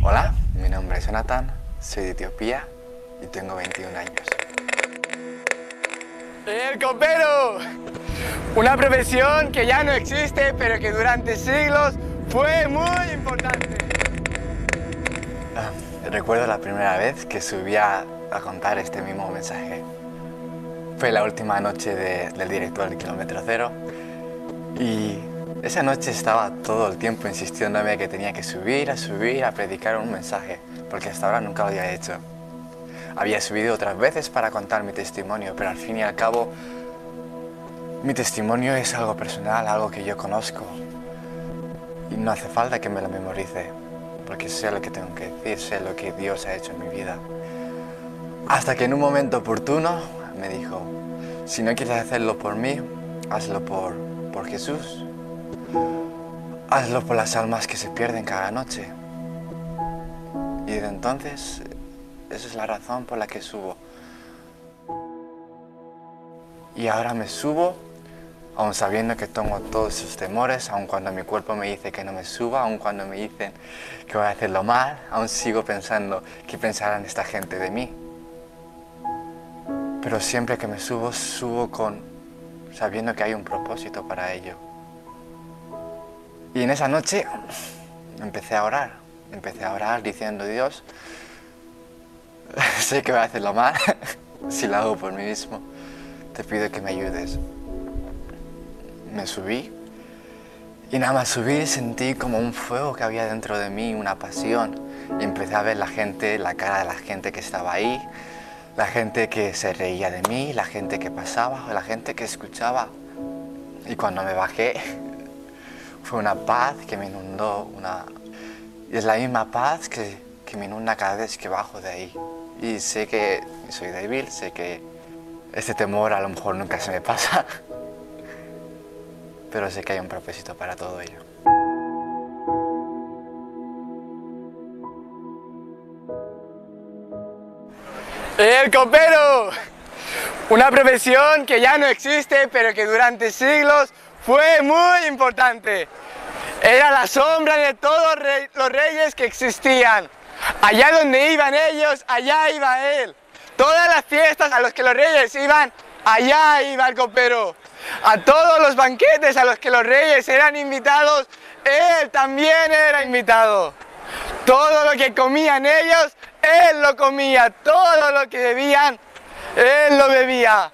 Hola, mi nombre es Jonathan, soy de Etiopía y tengo 21 años. ¡El copero! Una profesión que ya no existe, pero que durante siglos fue muy importante. Recuerdo la primera vez que subí a contar este mismo mensaje. Fue la última noche del director del Kilómetro Cero y esa noche estaba todo el tiempo insistiéndome que tenía que subir a predicar un mensaje, porque hasta ahora nunca lo había hecho. Había subido otras veces para contar mi testimonio, pero al fin y al cabo mi testimonio es algo personal, algo que yo conozco y no hace falta que me lo memorice, porque sé lo que tengo que decir, sé lo que Dios ha hecho en mi vida. Hasta que en un momento oportuno me dijo, si no quieres hacerlo por mí, hazlo por Jesús. Hazlo por las almas que se pierden cada noche. Y desde entonces, esa es la razón por la que subo. Y ahora me subo, aun sabiendo que tengo todos esos temores, aun cuando mi cuerpo me dice que no me suba, aun cuando me dicen que voy a hacerlo mal, aún sigo pensando qué pensarán esta gente de mí. Pero siempre que me subo sabiendo que hay un propósito para ello. Y en esa noche empecé a orar diciendo, Dios, sé que voy a hacerlo mal, si lo hago por mí mismo, te pido que me ayudes. Me subí y nada más subir sentí como un fuego que había dentro de mí, una pasión, y empecé a ver la cara de la gente que estaba ahí, la gente que se reía de mí, la gente que pasaba, la gente que escuchaba. Y cuando me bajé, fue una paz que me inundó, y es la misma paz que me inunda cada vez que bajo de ahí. Y sé que soy débil, sé que este temor a lo mejor nunca se me pasa, pero sé que hay un propósito para todo ello. ¡El copero! Una profesión que ya no existe, pero que durante siglos fue muy importante. Era la sombra de todos los reyes que existían. Allá donde iban ellos, allá iba él. Todas las fiestas a las que los reyes iban, allá iba el copero. A todos los banquetes a los que los reyes eran invitados, él también era invitado. Todo lo que comían ellos, él lo comía. Todo lo que bebían, él lo bebía.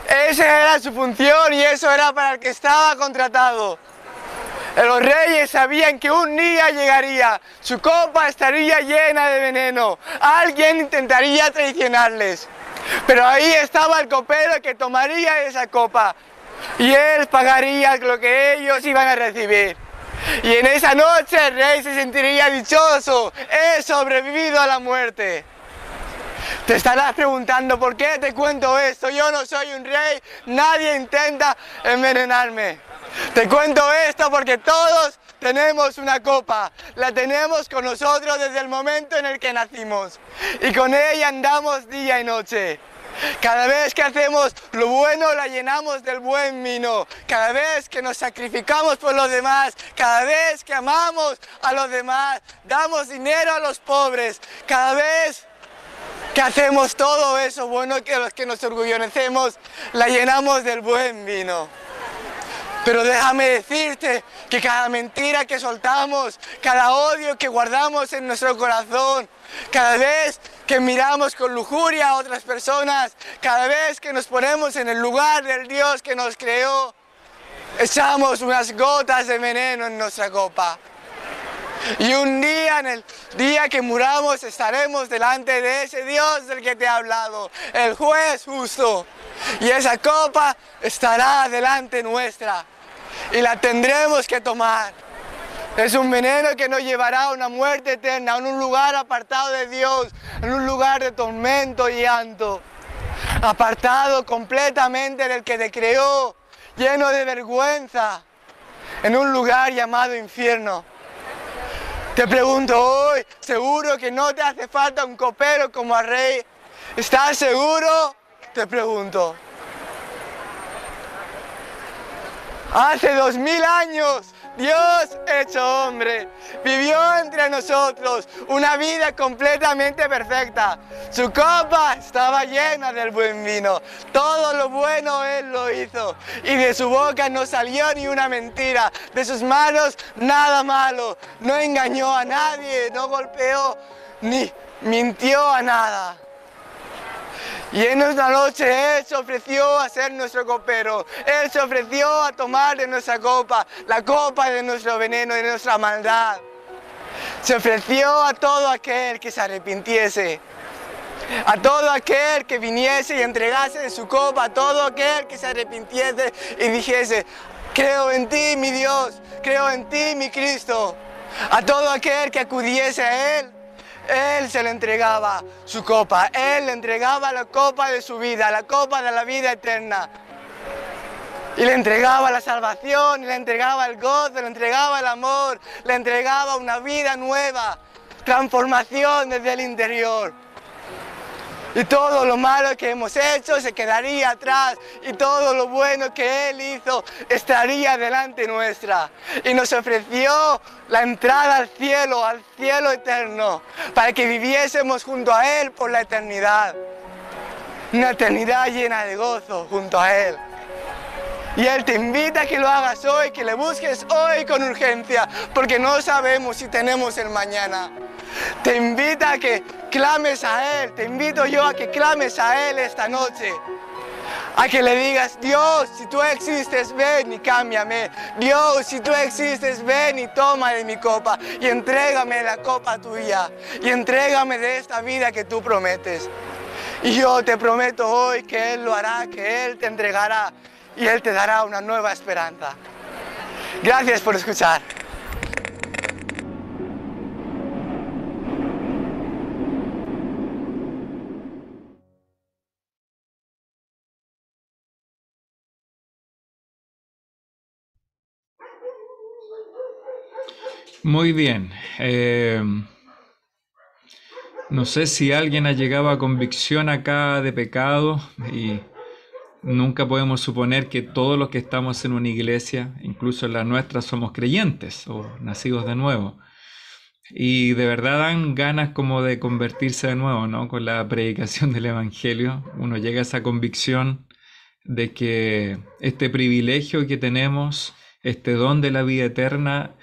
Esa era su función y eso era para el que estaba contratado. Los reyes sabían que un día llegaría, su copa estaría llena de veneno, alguien intentaría traicionarles. Pero ahí estaba el copero que tomaría esa copa y él pagaría lo que ellos iban a recibir. Y en esa noche el rey se sentiría dichoso, he sobrevivido a la muerte. Te estarás preguntando por qué te cuento esto, yo no soy un rey, nadie intenta envenenarme. Te cuento esto porque todos tenemos una copa, la tenemos con nosotros desde el momento en el que nacimos y con ella andamos día y noche. Cada vez que hacemos lo bueno la llenamos del buen vino, cada vez que nos sacrificamos por los demás, cada vez que amamos a los demás, damos dinero a los pobres, cada vez que hacemos todo eso bueno que los que nos orgullecemos, la llenamos del buen vino. Pero déjame decirte que cada mentira que soltamos, cada odio que guardamos en nuestro corazón, cada vez que miramos con lujuria a otras personas, cada vez que nos ponemos en el lugar del Dios que nos creó, echamos unas gotas de veneno en nuestra copa. Y un día, en el día que muramos, estaremos delante de ese Dios del que te he hablado, el juez justo. Y esa copa estará delante nuestra y la tendremos que tomar. Es un veneno que nos llevará a una muerte eterna, a un lugar apartado de Dios, en un lugar de tormento y llanto, apartado completamente del que te creó, lleno de vergüenza, en un lugar llamado infierno. Te pregunto hoy, ¿seguro que no te hace falta un copero como al rey? ¿Estás seguro? Te pregunto. Hace 2000 años Dios hecho hombre, vivió entre nosotros una vida completamente perfecta. Su copa estaba llena del buen vino. Todo lo bueno Él lo hizo. Y de su boca no salió ni una mentira. De sus manos nada malo. No engañó a nadie, no golpeó ni mintió a nada. Y en esta noche Él se ofreció a ser nuestro copero. Él se ofreció a tomar de nuestra copa, la copa de nuestro veneno, de nuestra maldad. Se ofreció a todo aquel que se arrepintiese, a todo aquel que viniese y entregase de su copa, a todo aquel que se arrepintiese y dijese: creo en ti, mi Dios, creo en ti, mi Cristo. A todo aquel que acudiese a Él se le entregaba su copa. Él le entregaba la copa de su vida, la copa de la vida eterna. Y le entregaba la salvación, le entregaba el gozo, le entregaba el amor, le entregaba una vida nueva, transformación desde el interior. Y todo lo malo que hemos hecho se quedaría atrás, y todo lo bueno que Él hizo estaría delante nuestra. Y nos ofreció la entrada al cielo eterno, para que viviésemos junto a Él por la eternidad. Una eternidad llena de gozo junto a Él. Y Él te invita a que lo hagas hoy, que le busques hoy con urgencia, porque no sabemos si tenemos el mañana. Te invita a que clames a Él, te invito yo a que clames a Él esta noche. A que le digas: Dios, si tú existes, ven y cámbiame. Dios, si tú existes, ven y toma de mi copa y entrégame la copa tuya. Y entrégame de esta vida que tú prometes. Y yo te prometo hoy que Él lo hará, que Él te entregará y Él te dará una nueva esperanza. Gracias por escuchar. Muy bien. No sé si alguien ha llegado a convicción acá de pecado, y nunca podemos suponer que todos los que estamos en una iglesia, incluso en la nuestra, somos creyentes o nacidos de nuevo. Y de verdad dan ganas como de convertirse de nuevo, ¿no? Con la predicación del Evangelio uno llega a esa convicción de que este privilegio que tenemos, este don de la vida eterna,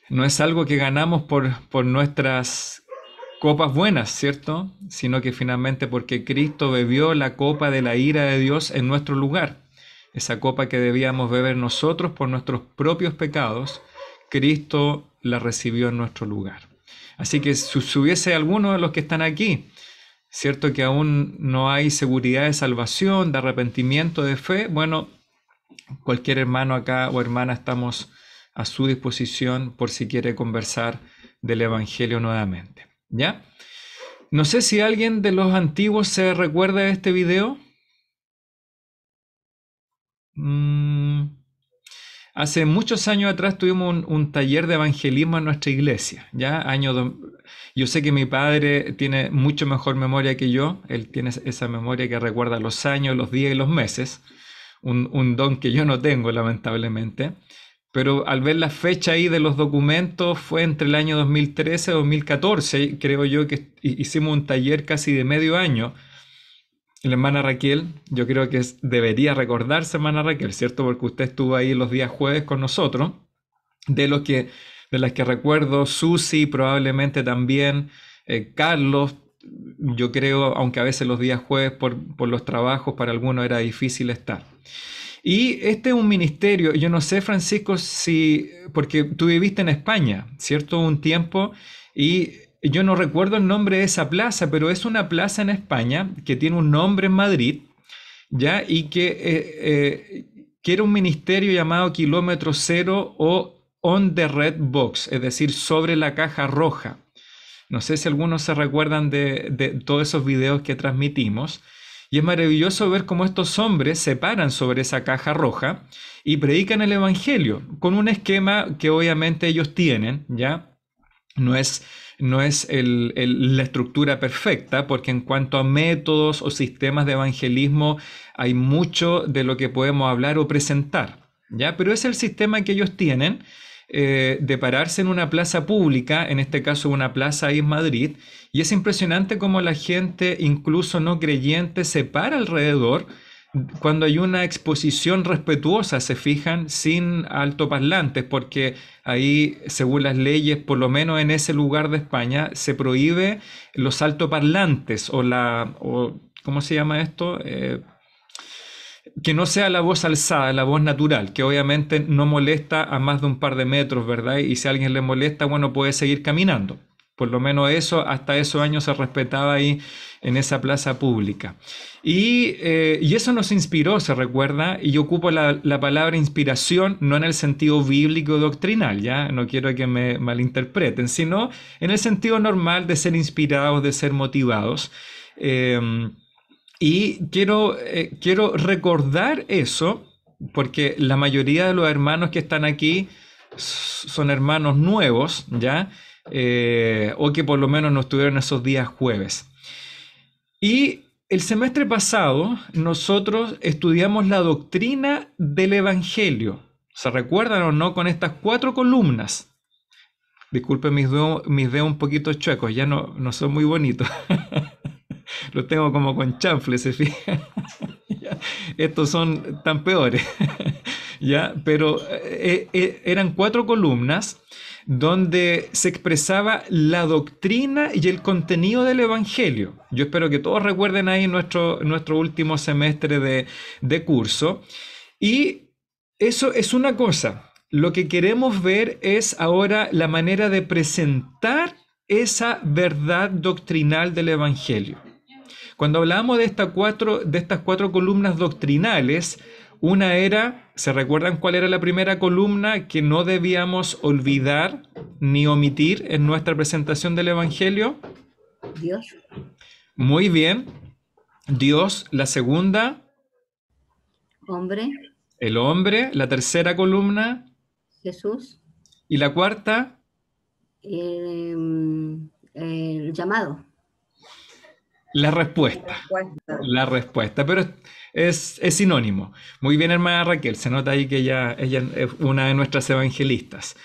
no es algo que ganamos por nuestras copas buenas, ¿cierto? Sino que finalmente porque Cristo bebió la copa de la ira de Dios en nuestro lugar. Esa copa que debíamos beber nosotros por nuestros propios pecados, Cristo la recibió en nuestro lugar. Así que si hubiese alguno de los que están aquí, ¿cierto? Que aún no hay seguridad de salvación, de arrepentimiento, de fe, bueno, cualquier hermano acá o hermana estamos a su disposición por si quiere conversar del Evangelio nuevamente, ¿ya? No sé si alguien de los antiguos se recuerda de este video. Hace muchos años atrás tuvimos un taller de evangelismo en nuestra iglesia, ¿ya? Yo sé que mi padre tiene mucho mejor memoria que yo. Él tiene esa memoria que recuerda los años, los días y los meses, un don que yo no tengo, lamentablemente. Pero al ver la fecha ahí de los documentos, fue entre el año 2013 y 2014, creo yo, que hicimos un taller casi de medio año. La hermana Raquel, yo creo que debería recordarse, hermana Raquel, ¿cierto? Porque usted estuvo ahí los días jueves con nosotros. De las que recuerdo, Susi probablemente también, Carlos, yo creo, aunque a veces los días jueves por los trabajos para algunos era difícil estar. Y este es un ministerio, yo no sé, Francisco, porque tú viviste en España, ¿cierto? Un tiempo, y yo no recuerdo el nombre de esa plaza, pero es una plaza en España que tiene un nombre en Madrid, ¿ya? Y que era un ministerio llamado Kilómetro Cero o On the Red Box, es decir, sobre la caja roja. No sé si algunos se recuerdan de todos esos videos que transmitimos. Y es maravilloso ver cómo estos hombres se paran sobre esa caja roja y predican el Evangelio con un esquema que obviamente ellos tienen, ¿ya? No es la estructura perfecta, porque en cuanto a métodos o sistemas de evangelismo hay mucho de lo que podemos hablar o presentar, ¿ya? Pero es el sistema que ellos tienen. de pararse en una plaza pública, en este caso una plaza ahí en Madrid, y es impresionante cómo la gente, incluso no creyente, se para alrededor cuando hay una exposición respetuosa, se fijan, sin altoparlantes, porque ahí, según las leyes, por lo menos en ese lugar de España, se prohíbe los altoparlantes o ¿cómo se llama esto? Que no sea la voz alzada, la voz natural, que obviamente no molesta a más de un par de metros, ¿verdad? Y si a alguien le molesta, bueno, puede seguir caminando. Por lo menos eso, hasta esos años se respetaba ahí en esa plaza pública. Y eso nos inspiró, se recuerda, y yo ocupo la palabra inspiración no en el sentido bíblico doctrinal, ¿ya? No quiero que me malinterpreten, sino en el sentido normal de ser inspirados, de ser motivados. Y quiero recordar eso, porque la mayoría de los hermanos que están aquí son hermanos nuevos, ¿ya? O que por lo menos no estuvieron esos días jueves. Y el semestre pasado nosotros estudiamos la doctrina del Evangelio. ¿Se recuerdan o no con estas 4 columnas? Disculpen mis dedos un poquito chuecos, ya no son muy bonitos. Los tengo como con chanfle, ¿se fijan? Estos son tan peores. ¿Ya? Pero eran 4 columnas donde se expresaba la doctrina y el contenido del Evangelio. Yo espero que todos recuerden ahí nuestro último semestre de curso. Y eso es una cosa. Lo que queremos ver es ahora la manera de presentar esa verdad doctrinal del Evangelio. Cuando hablábamos de estas 4 columnas doctrinales, una era, ¿se recuerdan cuál era la primera columna que no debíamos olvidar ni omitir en nuestra presentación del Evangelio? Dios. Muy bien. Dios. La segunda. Hombre. El hombre. La tercera columna. Jesús. Y la cuarta. El llamado. La respuesta. La respuesta, pero es sinónimo. Muy bien, hermana Raquel, se nota ahí que ella es una de nuestras evangelistas.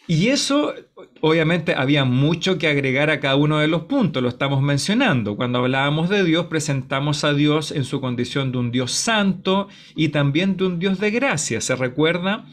Y eso, obviamente, había mucho que agregar a cada uno de los puntos, lo estamos mencionando. Cuando hablábamos de Dios, presentamos a Dios en su condición de un Dios santo y también de un Dios de gracia. ¿Se recuerda?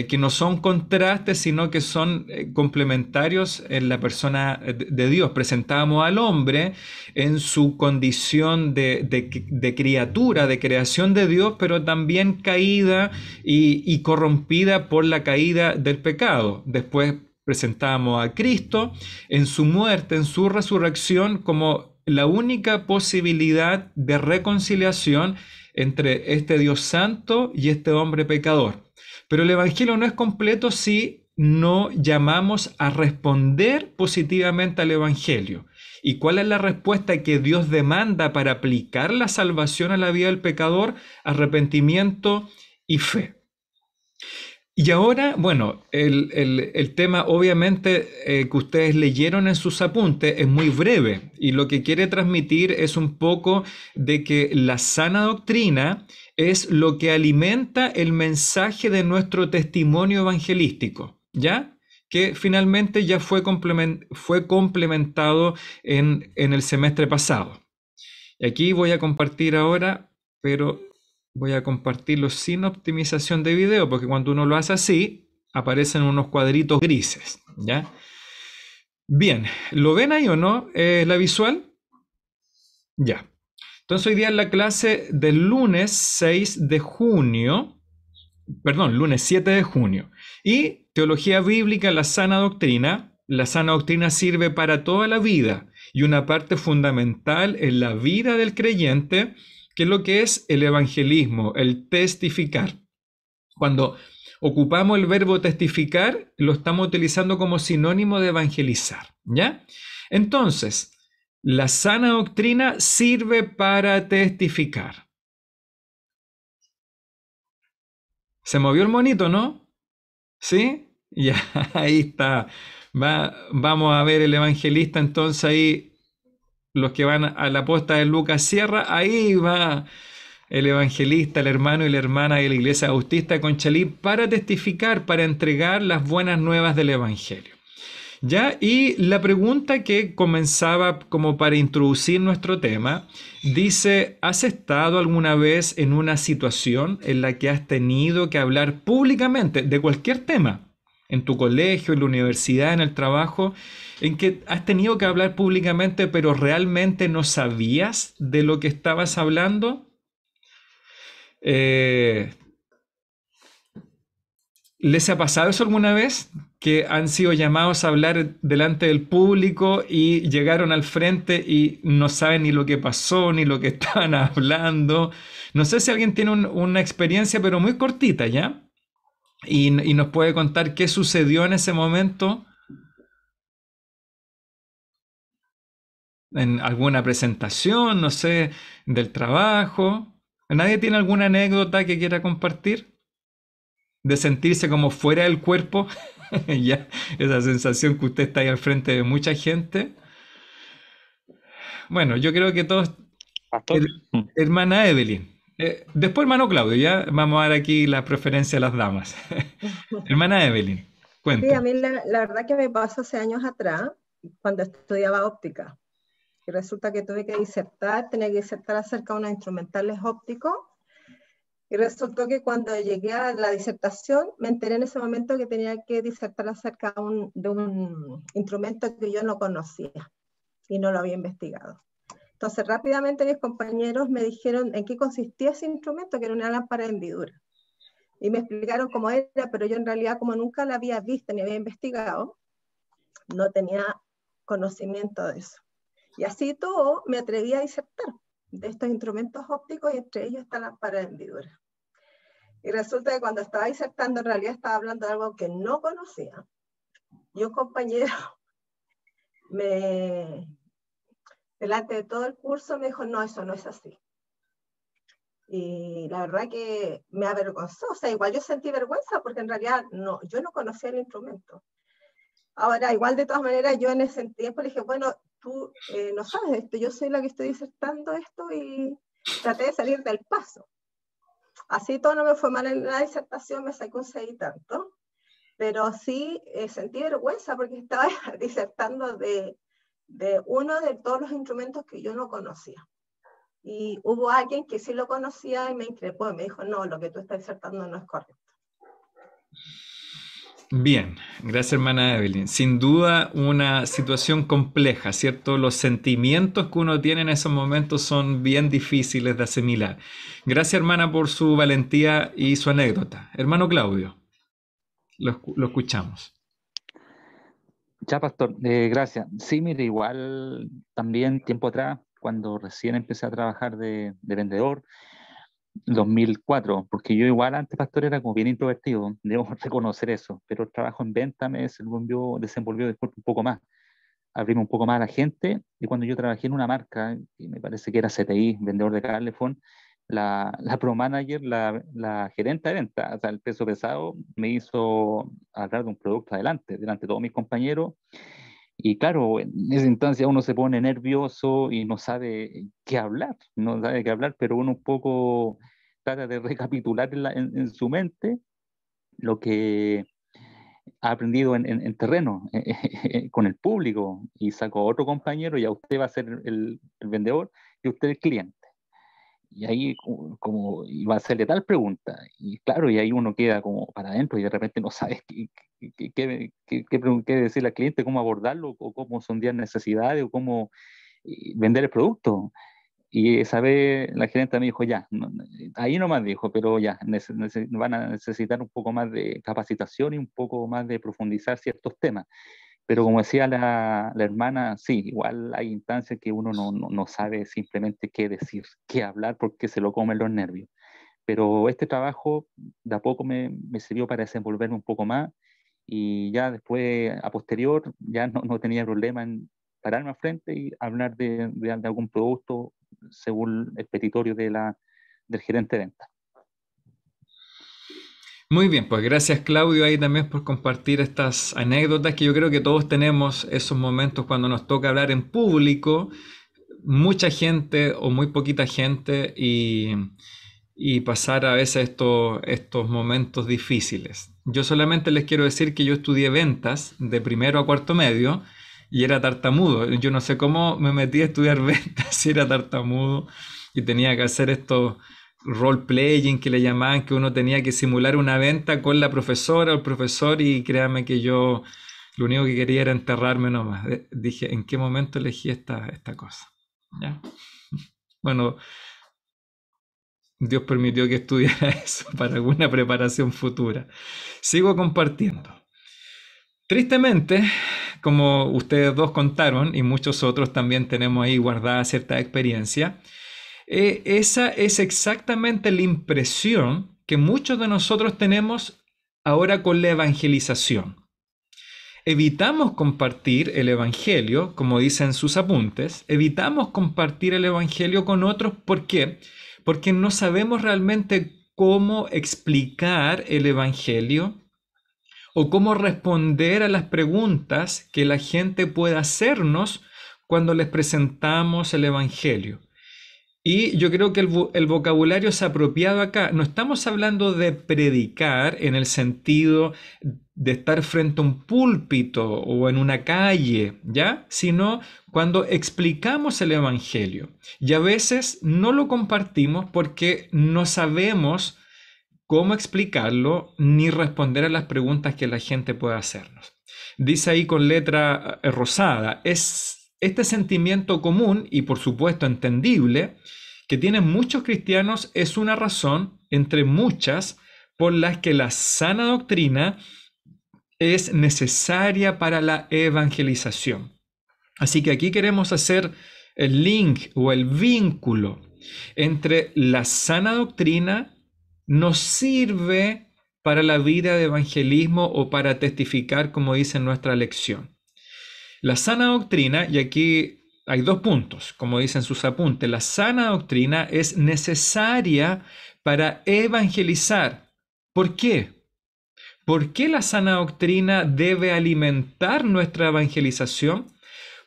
Que no son contrastes, sino que son complementarios en la persona de Dios. Presentábamos al hombre en su condición de criatura, de creación de Dios, pero también caída y corrompida por la caída del pecado. Después presentábamos a Cristo en su muerte, en su resurrección, como la única posibilidad de reconciliación entre este Dios santo y este hombre pecador. Pero el Evangelio no es completo si no llamamos a responder positivamente al Evangelio. ¿Y cuál es la respuesta que Dios demanda para aplicar la salvación a la vida del pecador? Arrepentimiento y fe. Y ahora, bueno, el tema obviamente que ustedes leyeron en sus apuntes es muy breve y lo que quiere transmitir es un poco de que la sana doctrina es lo que alimenta el mensaje de nuestro testimonio evangelístico, ¿ya? Que finalmente ya fue complementado en el semestre pasado. Y aquí voy a compartir ahora, pero voy a compartirlo sin optimización de video, porque cuando uno lo hace así, aparecen unos cuadritos grises, ¿ya? Bien, ¿lo ven ahí o no? ¿La visual? Ya. Entonces hoy día en la clase del lunes 6 de junio, perdón, lunes 7 de junio, y teología bíblica, la sana doctrina. La sana doctrina sirve para toda la vida y una parte fundamental en la vida del creyente, que es lo que es el evangelismo, el testificar. Cuando ocupamos el verbo testificar, lo estamos utilizando como sinónimo de evangelizar, ¿ya? Entonces, la sana doctrina sirve para testificar. Se movió el monito, ¿no? ¿Sí? Ya, ahí está. Vamos a ver el evangelista, entonces ahí, los que van a la posta de Lucas Sierra, ahí va el evangelista, el hermano y la hermana de la Iglesia Bautista de Conchalí para testificar, para entregar las buenas nuevas del Evangelio. ¿Ya? Y la pregunta que comenzaba como para introducir nuestro tema, dice, ¿has estado alguna vez en una situación en la que has tenido que hablar públicamente de cualquier tema? En tu colegio, en la universidad, en el trabajo, en que has tenido que hablar públicamente, pero realmente no sabías de lo que estabas hablando. ¿Les ha pasado eso alguna vez? Que han sido llamados a hablar delante del público y llegaron al frente y no saben ni lo que pasó, ni lo que estaban hablando. No sé si alguien tiene una experiencia, pero muy cortita, ¿ya? Y nos puede contar qué sucedió en ese momento en alguna presentación, no sé, del trabajo. ¿Nadie tiene alguna anécdota que quiera compartir? De sentirse como fuera del cuerpo, ya, esa sensación que usted está ahí al frente de mucha gente. Bueno, yo creo que todos... Pastor. Hermana Evelyn. Después hermano Claudio, ya vamos a dar aquí la preferencia a las damas. Hermana Evelyn, Sí, cuente. a mí la verdad que me pasó hace años atrás, cuando estudiaba óptica. Y resulta que tuve que disertar, tenía que disertar acerca de unos instrumentales ópticos. Y resultó que cuando llegué a la disertación, me enteré en ese momento que tenía que disertar acerca de un instrumento que yo no conocía y no lo había investigado. Entonces rápidamente mis compañeros me dijeron en qué consistía ese instrumento, que era una lámpara de hendidura. Y me explicaron cómo era, pero yo en realidad como nunca la había visto ni había investigado, no tenía conocimiento de eso. Y así todo me atreví a disertar de estos instrumentos ópticos y entre ellos esta lámpara de hendidura. Y resulta que cuando estaba disertando en realidad estaba hablando de algo que no conocía. Y un compañero delante de todo el curso me dijo, no, eso no es así. Y la verdad que me avergonzó, o sea, igual yo sentí vergüenza porque en realidad yo no conocía el instrumento. Ahora, igual de todas maneras, yo en ese tiempo le dije, bueno, tú no sabes esto, yo soy la que estoy disertando esto y traté de salir del paso. Así todo no me fue mal en la disertación, me saqué un 6 y tanto, pero sí sentí vergüenza porque estaba disertando de uno de todos los instrumentos que yo no conocía. Y hubo alguien que sí lo conocía y me increpó y me dijo, no, lo que tú estás disertando no es correcto. Bien, gracias hermana Evelyn. Sin duda una situación compleja, ¿cierto? Los sentimientos que uno tiene en esos momentos son bien difíciles de asimilar. Gracias hermana por su valentía y su anécdota. Hermano Claudio, lo escuchamos. Ya, pastor, gracias. Sí, mire, igual también tiempo atrás, cuando recién empecé a trabajar de vendedor, 2004, porque yo igual antes, pastor, era como bien introvertido, debo reconocer eso, pero el trabajo en venta me desenvolvió después un poco más, abrirme un poco más a la gente, y cuando yo trabajé en una marca, y me parece que era CTI, vendedor de Carlefon, la Pro Manager, la gerente de venta, o sea, el peso pesado, me hizo hablar de un producto delante de todos mis compañeros, y claro, en esa instancia uno se pone nervioso y no sabe qué hablar, pero uno un poco trata de recapitular en su mente lo que ha aprendido en terreno, con el público, y sacó a otro compañero y a usted va a ser el vendedor y usted el cliente. Y ahí como iba a hacerle tal pregunta, y claro, y ahí uno queda como para adentro y de repente no sabes qué decirle al cliente, cómo abordarlo, o cómo sondear necesidades, o cómo vender el producto. Y esa vez la gerente me dijo, ya, ahí nomás dijo, pero ya, van a necesitar un poco más de capacitación y un poco más de profundizar ciertos temas. Pero como decía la hermana, sí, igual hay instancias que uno no sabe simplemente qué decir, qué hablar, porque se lo comen los nervios. Pero este trabajo de a poco me sirvió para desenvolverme un poco más, y ya después, a posterior, ya no tenía problema en pararme al frente y hablar de algún producto según el petitorio del gerente de venta. Muy bien, pues gracias Claudio ahí también por compartir estas anécdotas, que yo creo que todos tenemos esos momentos cuando nos toca hablar en público, mucha gente o muy poquita gente, y y pasar a veces estos momentos difíciles. Yo solamente les quiero decir que yo estudié ventas de primero a cuarto medio y era tartamudo. Yo no sé cómo me metí a estudiar ventas si era tartamudo y tenía que hacer estos role-playing que le llamaban, que uno tenía que simular una venta con la profesora o el profesor, y créanme que yo lo único que quería era enterrarme nomás. Dije, ¿en qué momento elegí esta cosa? ¿Ya? Bueno, Dios permitió que estudiara eso para alguna preparación futura. Sigo compartiendo. Tristemente, como ustedes dos contaron y muchos otros también tenemos ahí guardada cierta experiencia, esa es exactamente la impresión que muchos de nosotros tenemos ahora con la evangelización. Evitamos compartir el evangelio, como dicen sus apuntes, evitamos compartir el evangelio con otros. ¿Por qué? Porque no sabemos realmente cómo explicar el evangelio o cómo responder a las preguntas que la gente puede hacernos cuando les presentamos el evangelio. Y yo creo que el vocabulario es apropiado acá. No estamos hablando de predicar en el sentido de estar frente a un púlpito o en una calle, ¿ya? Sino cuando explicamos el evangelio. Y a veces no lo compartimos porque no sabemos cómo explicarlo ni responder a las preguntas que la gente puede hacernos. Dice ahí con letra rosada, es este sentimiento común y por supuesto entendible que tienen muchos cristianos, es una razón entre muchas por las que la sana doctrina es necesaria para la evangelización. Así que aquí queremos hacer el link o el vínculo entre la sana doctrina nos sirve para la vida de evangelismo o para testificar, como dice en nuestra lección. La sana doctrina, y aquí hay 2 puntos, como dicen sus apuntes, la sana doctrina es necesaria para evangelizar. ¿Por qué? ¿Por qué la sana doctrina debe alimentar nuestra evangelización?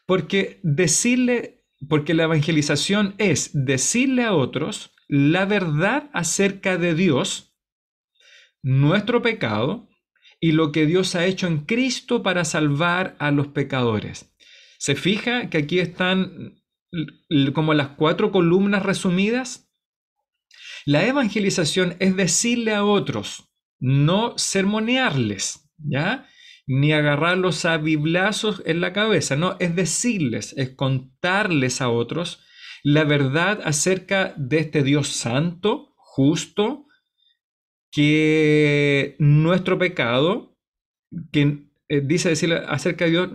Porque la evangelización es decirle a otros la verdad acerca de Dios, nuestro pecado y lo que Dios ha hecho en Cristo para salvar a los pecadores. ¿Se fija que aquí están como las 4 columnas resumidas? La evangelización es decirle a otros, no sermonearles, ¿ya? Ni agarrarlos a biblazos en la cabeza, no, es decirles, es contarles a otros la verdad acerca de este Dios santo, justo, que nuestro pecado, que dice decirle acerca de Dios,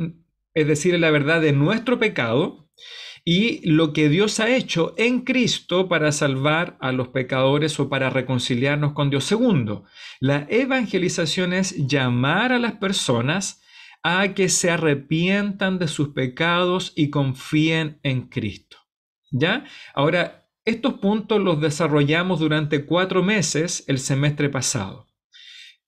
es decir, la verdad de nuestro pecado y lo que Dios ha hecho en Cristo para salvar a los pecadores o para reconciliarnos con Dios. Segundo, la evangelización es llamar a las personas a que se arrepientan de sus pecados y confíen en Cristo. ¿Ya? Ahora, estos puntos los desarrollamos durante 4 meses el semestre pasado.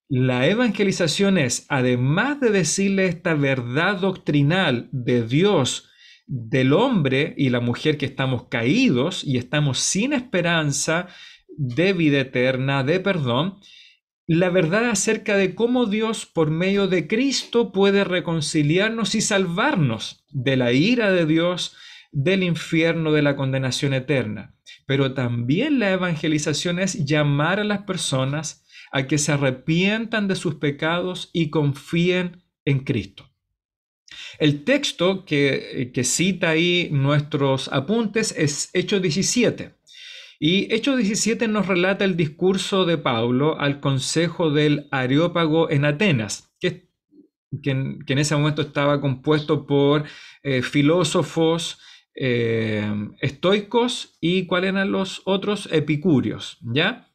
La evangelización es, además de decirle esta verdad doctrinal de Dios, del hombre y la mujer que estamos caídos y estamos sin esperanza de vida eterna, de perdón, la verdad acerca de cómo Dios por medio de Cristo puede reconciliarnos y salvarnos de la ira de Dios, del infierno, de la condenación eterna. Pero también la evangelización es llamar a las personas a que se arrepientan de sus pecados y confíen en Cristo. El texto que cita ahí nuestros apuntes es Hechos 17. Y Hechos 17 nos relata el discurso de Pablo al consejo del Areópago en Atenas, que en ese momento estaba compuesto por filósofos estoicos y ¿cuáles eran los otros? Epicúreos, ¿ya?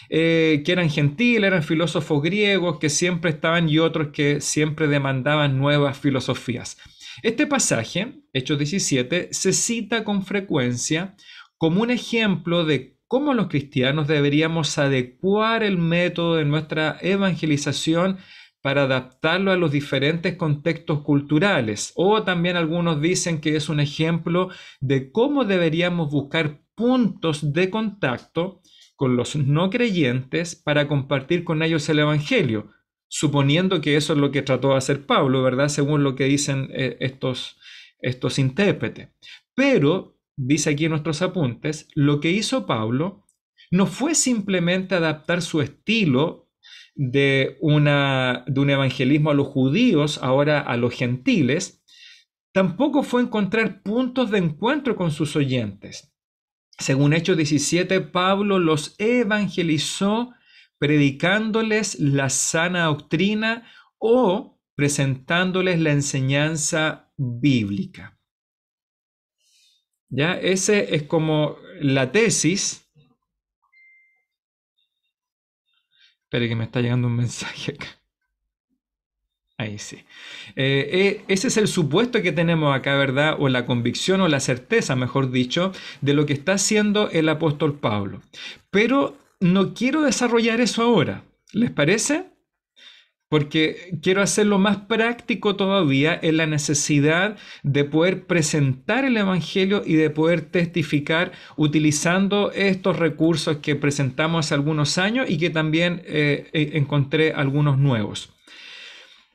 Que eran gentiles, eran filósofos griegos que siempre estaban y otros que siempre demandaban nuevas filosofías. Este pasaje, Hechos 17, se cita con frecuencia como un ejemplo de cómo los cristianos deberíamos adecuar el método de nuestra evangelización para adaptarlo a los diferentes contextos culturales. O también algunos dicen que es un ejemplo de cómo deberíamos buscar puntos de contacto con los no creyentes para compartir con ellos el Evangelio, suponiendo que eso es lo que trató de hacer Pablo, ¿verdad? Según lo que dicen estos intérpretes. Pero, dice aquí en nuestros apuntes, lo que hizo Pablo no fue simplemente adaptar su estilo de un evangelismo a los judíos, ahora a los gentiles, tampoco fue encontrar puntos de encuentro con sus oyentes. Según Hechos 17, Pablo los evangelizó predicándoles la sana doctrina o presentándoles la enseñanza bíblica. ¿Ya? Ese es como la tesis. Espera que me está llegando un mensaje acá. Ahí sí. Ese es el supuesto que tenemos acá, ¿verdad? O la convicción o la certeza, mejor dicho, de lo que está haciendo el apóstol Pablo. Pero no quiero desarrollar eso ahora. ¿Les parece? Porque quiero hacerlo más práctico todavía en la necesidad de poder presentar el Evangelio y de poder testificar utilizando estos recursos que presentamos hace algunos años y que también encontré algunos nuevos.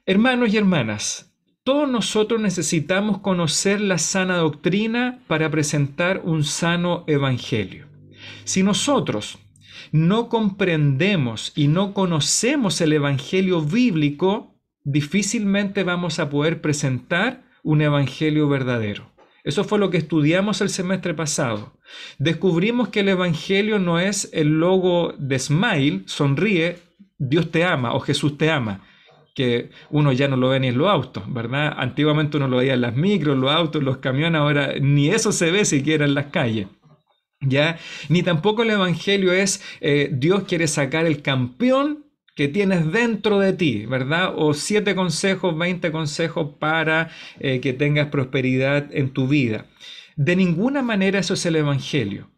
Hermanos y hermanas, todos nosotros necesitamos conocer la sana doctrina para presentar un sano Evangelio. Si nosotros no comprendemos y no conocemos el Evangelio bíblico, difícilmente vamos a poder presentar un Evangelio verdadero. Eso fue lo que estudiamos el semestre pasado. Descubrimos que el Evangelio no es el logo de Smile, sonríe, Dios te ama o Jesús te ama, que uno ya no lo ve ni en los autos, ¿verdad? Antiguamente uno lo veía en las micros, los autos, los camiones, ahora ni eso se ve siquiera en las calles. ¿Ya? Ni tampoco el Evangelio es Dios quiere sacar el campeón que tienes dentro de ti, ¿verdad? O 7 consejos, 20 consejos para que tengas prosperidad en tu vida. De ninguna manera eso es el Evangelio.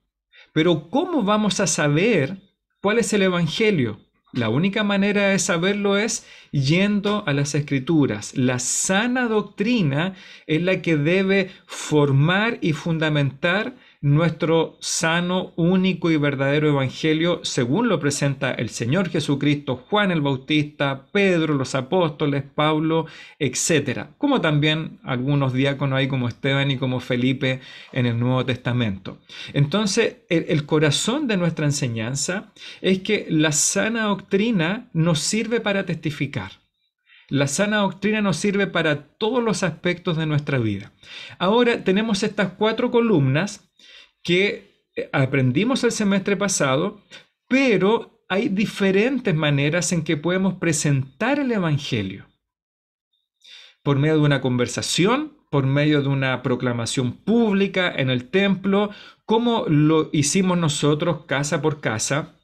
Pero ¿cómo vamos a saber cuál es el Evangelio? La única manera de saberlo es yendo a las Escrituras. La sana doctrina es la que debe formar y fundamentar nuestro sano, único y verdadero Evangelio, según lo presenta el Señor Jesucristo, Juan el Bautista, Pedro, los apóstoles, Pablo, etc. Como también algunos diáconos ahí como Esteban y como Felipe en el Nuevo Testamento. Entonces, el corazón de nuestra enseñanza es que la sana doctrina nos sirve para testificar. La sana doctrina nos sirve para todos los aspectos de nuestra vida. Ahora tenemos estas 4 columnas que aprendimos el semestre pasado, pero hay diferentes maneras en que podemos presentar el Evangelio. Por medio de una conversación, por medio de una proclamación pública en el templo, como lo hicimos nosotros casa por casa,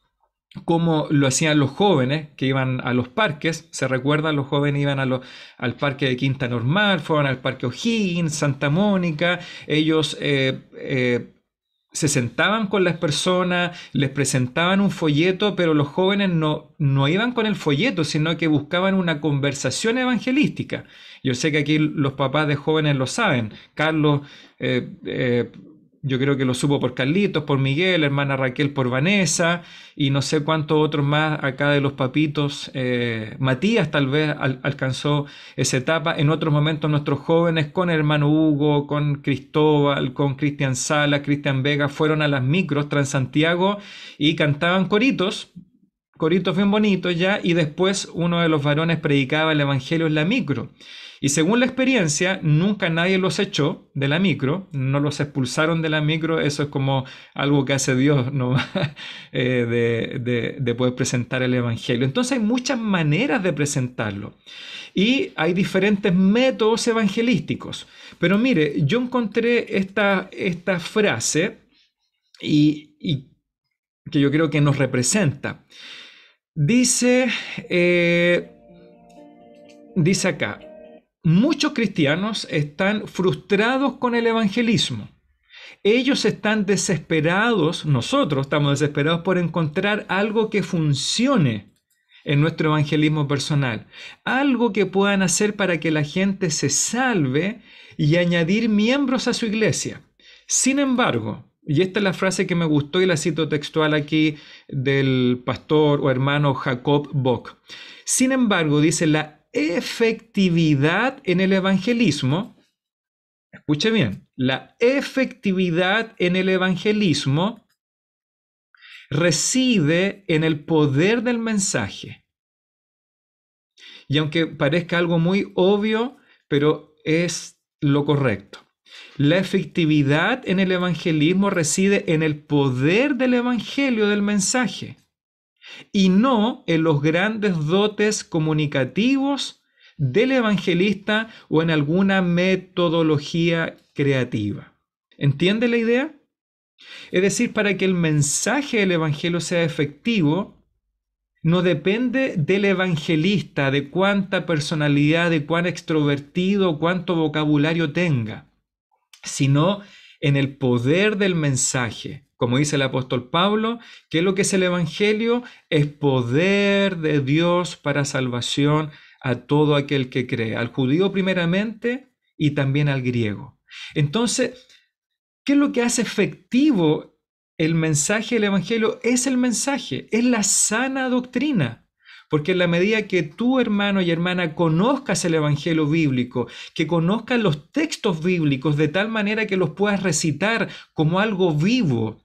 como lo hacían los jóvenes que iban a los parques. ¿Se recuerdan? Los jóvenes iban al parque de Quinta Normal, fueron al parque O'Higgins, Santa Mónica. Ellos se sentaban con las personas, les presentaban un folleto, pero los jóvenes no iban con el folleto, sino que buscaban una conversación evangelística. Yo sé que aquí los papás de jóvenes lo saben. Carlos, yo creo que lo supo por Carlitos, por Miguel, hermana Raquel por Vanessa, y no sé cuántos otros más acá de los papitos. Matías tal vez alcanzó esa etapa. En otros momentos nuestros jóvenes con el hermano Hugo, con Cristóbal, con Cristian Sala, Cristian Vega, fueron a las micros Transantiago y cantaban coritos bien bonitos ya, y después uno de los varones predicaba el Evangelio en la micro. Y según la experiencia, nunca nadie los echó de la micro, no los expulsaron de la micro. Eso es como algo que hace Dios, ¿no? de poder presentar el Evangelio. Entonces hay muchas maneras de presentarlo y hay diferentes métodos evangelísticos. Pero mire, yo encontré esta frase y que yo creo que nos representa. Dice acá: muchos cristianos están frustrados con el evangelismo. Ellos están desesperados, nosotros estamos desesperados por encontrar algo que funcione en nuestro evangelismo personal. Algo que puedan hacer para que la gente se salve y añadir miembros a su iglesia. Sin embargo, Y esta es la frase que me gustó y la cito textual aquí del pastor o hermano Jacob Bock. Sin embargo, dice, la efectividad en el evangelismo, escuche bien, la efectividad en el evangelismo reside en el poder del mensaje. Y aunque parezca algo muy obvio, pero es lo correcto. La efectividad en el evangelismo reside en el poder del evangelio, del mensaje, y no en los grandes dotes comunicativos del evangelista o en alguna metodología creativa. ¿Entiende la idea? Es decir, para que el mensaje del evangelio sea efectivo, no depende del evangelista, de cuánta personalidad, de cuán extrovertido, cuánto vocabulario tenga, sino en el poder del mensaje. Como dice el apóstol Pablo, ¿qué es lo que es el evangelio? Es poder de Dios para salvación a todo aquel que cree, al judío primeramente y también al griego. Entonces, ¿qué es lo que hace efectivo el mensaje del evangelio? Es el mensaje, es la sana doctrina. Porque en la medida que tú, hermano y hermana, conozcas el evangelio bíblico, que conozcas los textos bíblicos de tal manera que los puedas recitar como algo vivo,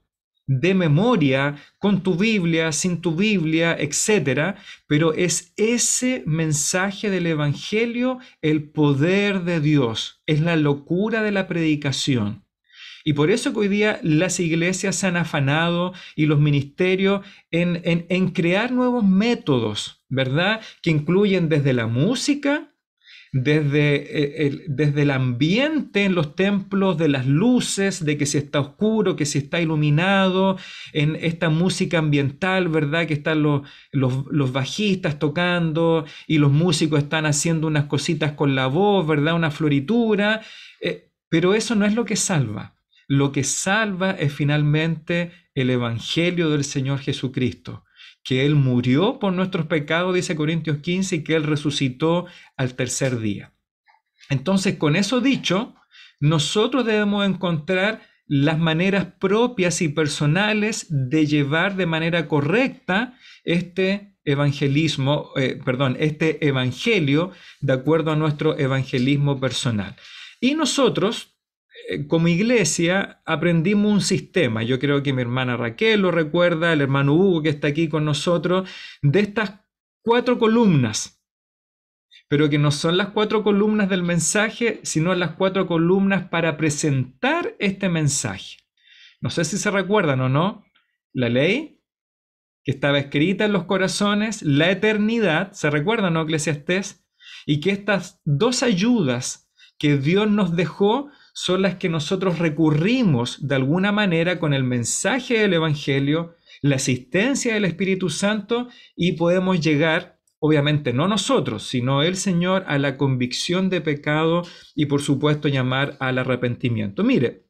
de memoria, con tu Biblia, sin tu Biblia, etc. Pero es ese mensaje del evangelio el poder de Dios, es la locura de la predicación. Y por eso que hoy día las iglesias se han afanado y los ministerios en crear nuevos métodos, ¿verdad? Que incluyen desde la música, desde el ambiente en los templos, de las luces, de que si está oscuro, que si está iluminado, en esta música ambiental, ¿verdad? Que están los bajistas tocando y los músicos están haciendo unas cositas con la voz, ¿verdad? Una floritura, pero eso no es lo que salva. Lo que salva es finalmente el evangelio del Señor Jesucristo, que Él murió por nuestros pecados, dice Corintios 15, y que Él resucitó al tercer día. Entonces, con eso dicho, nosotros debemos encontrar las maneras propias y personales de llevar de manera correcta este evangelio de acuerdo a nuestro evangelismo personal. Y nosotros, como iglesia, aprendimos un sistema. Yo creo que mi hermana Raquel lo recuerda, el hermano Hugo que está aquí con nosotros, de estas 4 columnas, pero que no son las 4 columnas del mensaje, sino las 4 columnas para presentar este mensaje. No sé si se recuerdan o no. La ley, que estaba escrita en los corazones, la eternidad, ¿se recuerdan, no, Eclesiastés? Y que estas 2 ayudas que Dios nos dejó son las que nosotros recurrimos de alguna manera con el mensaje del evangelio, la asistencia del Espíritu Santo, y podemos llegar, obviamente no nosotros, sino el Señor, a la convicción de pecado y por supuesto llamar al arrepentimiento. Mire,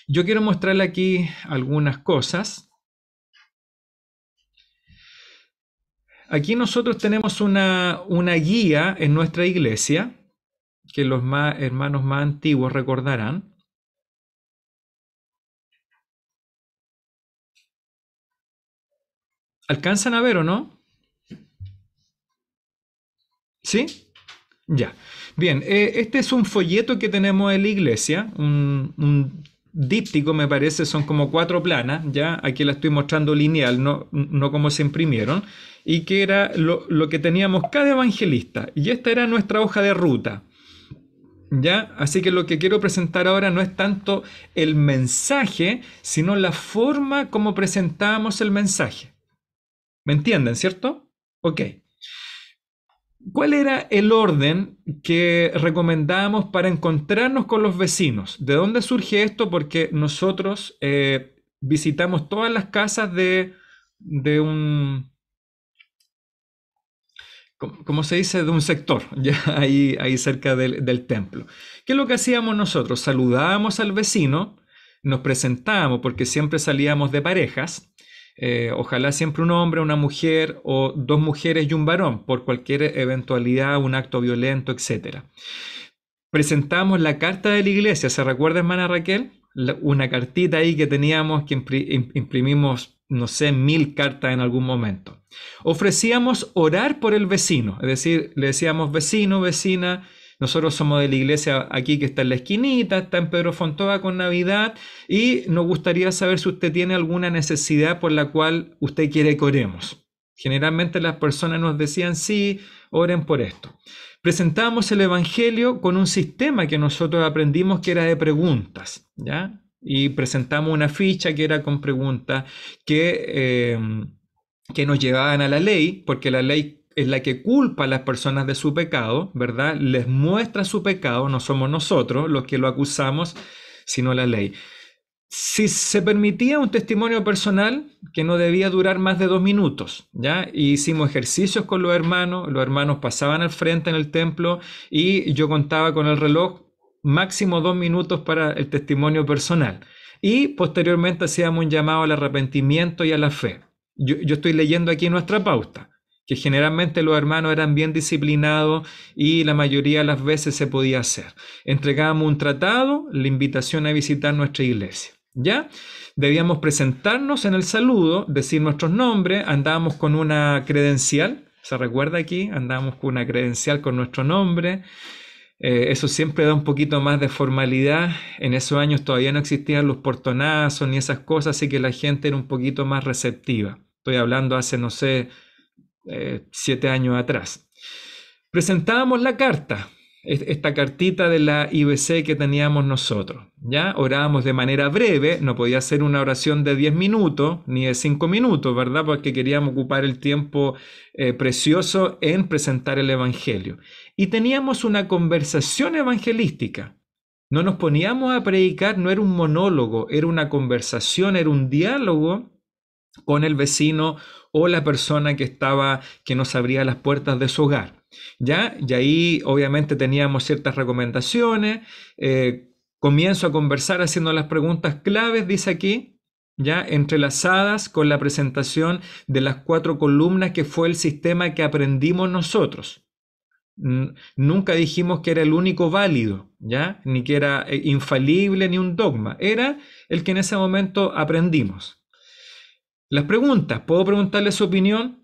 yo quiero mostrarle aquí algunas cosas. Aquí nosotros tenemos una guía en nuestra iglesia que los hermanos más antiguos recordarán. ¿Alcanzan a ver o no? ¿Sí? Ya. Bien, este es un folleto que tenemos en la iglesia, un díptico, me parece, son como 4 planas, ya, aquí la estoy mostrando lineal, no como se imprimieron, y que era lo que teníamos cada evangelista, y esta era nuestra hoja de ruta. ¿Ya? Así que lo que quiero presentar ahora no es tanto el mensaje, sino la forma como presentamos el mensaje. ¿Me entienden, cierto? Ok. ¿Cuál era el orden que recomendábamos para encontrarnos con los vecinos? ¿De dónde surge esto? Porque nosotros visitamos todas las casas de un... ¿Cómo se dice? De un sector, ya ahí cerca del templo. ¿Qué es lo que hacíamos nosotros? Saludábamos al vecino, nos presentábamos, porque siempre salíamos de parejas, ojalá siempre un hombre, una mujer, o 2 mujeres y un varón, por cualquier eventualidad, un acto violento, etc. Presentamos la carta de la iglesia, ¿se recuerda, hermana Raquel? una cartita ahí que teníamos, que imprimimos, no sé, 1000 cartas en algún momento. Ofrecíamos orar por el vecino, es decir, le decíamos vecino, vecina, nosotros somos de la iglesia aquí que está en la esquinita, está en Pedro Fontova con Navidad, y nos gustaría saber si usted tiene alguna necesidad por la cual usted quiere que oremos. Generalmente las personas nos decían, sí, oren por esto. Presentábamos el Evangelio con un sistema que nosotros aprendimos que era de preguntas, ¿ya? Y presentamos una ficha que era con preguntas que nos llevaban a la ley, porque la ley es la que culpa a las personas de su pecado, ¿verdad? Les muestra su pecado, no somos nosotros los que lo acusamos, sino la ley. Si se permitía un testimonio personal que no debía durar más de 2 minutos, ¿ya? Y hicimos ejercicios con los hermanos pasaban al frente en el templo y yo contaba con el reloj máximo 2 minutos para el testimonio personal. Y posteriormente hacíamos un llamado al arrepentimiento y a la fe. Yo estoy leyendo aquí nuestra pauta, que generalmente los hermanos eran bien disciplinados y la mayoría de las veces se podía hacer. Entregábamos un tratado, la invitación a visitar nuestra iglesia. ¿Ya? Debíamos presentarnos en el saludo, decir nuestros nombres, andábamos con una credencial, ¿se recuerda aquí? Andábamos con una credencial con nuestro nombre. Eso siempre da un poquito más de formalidad. En esos años todavía no existían los portonazos ni esas cosas, así que la gente era un poquito más receptiva. Estoy hablando hace, no sé, 7 años atrás. Presentábamos la carta, esta cartita de la IBC que teníamos nosotros, ¿ya? Orábamos de manera breve, no podía ser una oración de 10 minutos ni de 5 minutos, ¿verdad? Porque queríamos ocupar el tiempo precioso en presentar el Evangelio. Y teníamos una conversación evangelística. No nos poníamos a predicar, no era un monólogo, era una conversación, era un diálogo con el vecino o la persona que nos abría las puertas de su hogar. ¿Ya? Y ahí obviamente teníamos ciertas recomendaciones. Comienzo a conversar haciendo las preguntas claves, dice aquí, ya entrelazadas con la presentación de las 4 columnas que fue el sistema que aprendimos nosotros. Nunca dijimos que era el único válido, ¿ya? Ni que era infalible ni un dogma. Era el que en ese momento aprendimos. Las preguntas, ¿puedo preguntarle su opinión?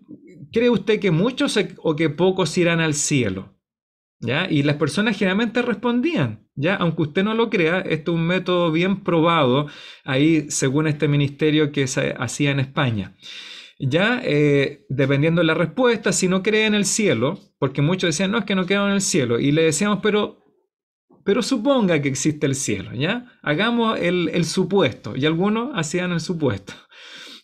¿Cree usted que muchos o que pocos irán al cielo? ¿Ya? Y las personas generalmente respondían, ¿ya? Aunque usted no lo crea, esto es un método bien probado ahí según este ministerio que se hacía en España. Ya, dependiendo de la respuesta, si no cree en el cielo, porque muchos decían, no, es que no creo en el cielo, y le decíamos, pero suponga que existe el cielo, ¿ya? Hagamos el supuesto, y algunos hacían el supuesto.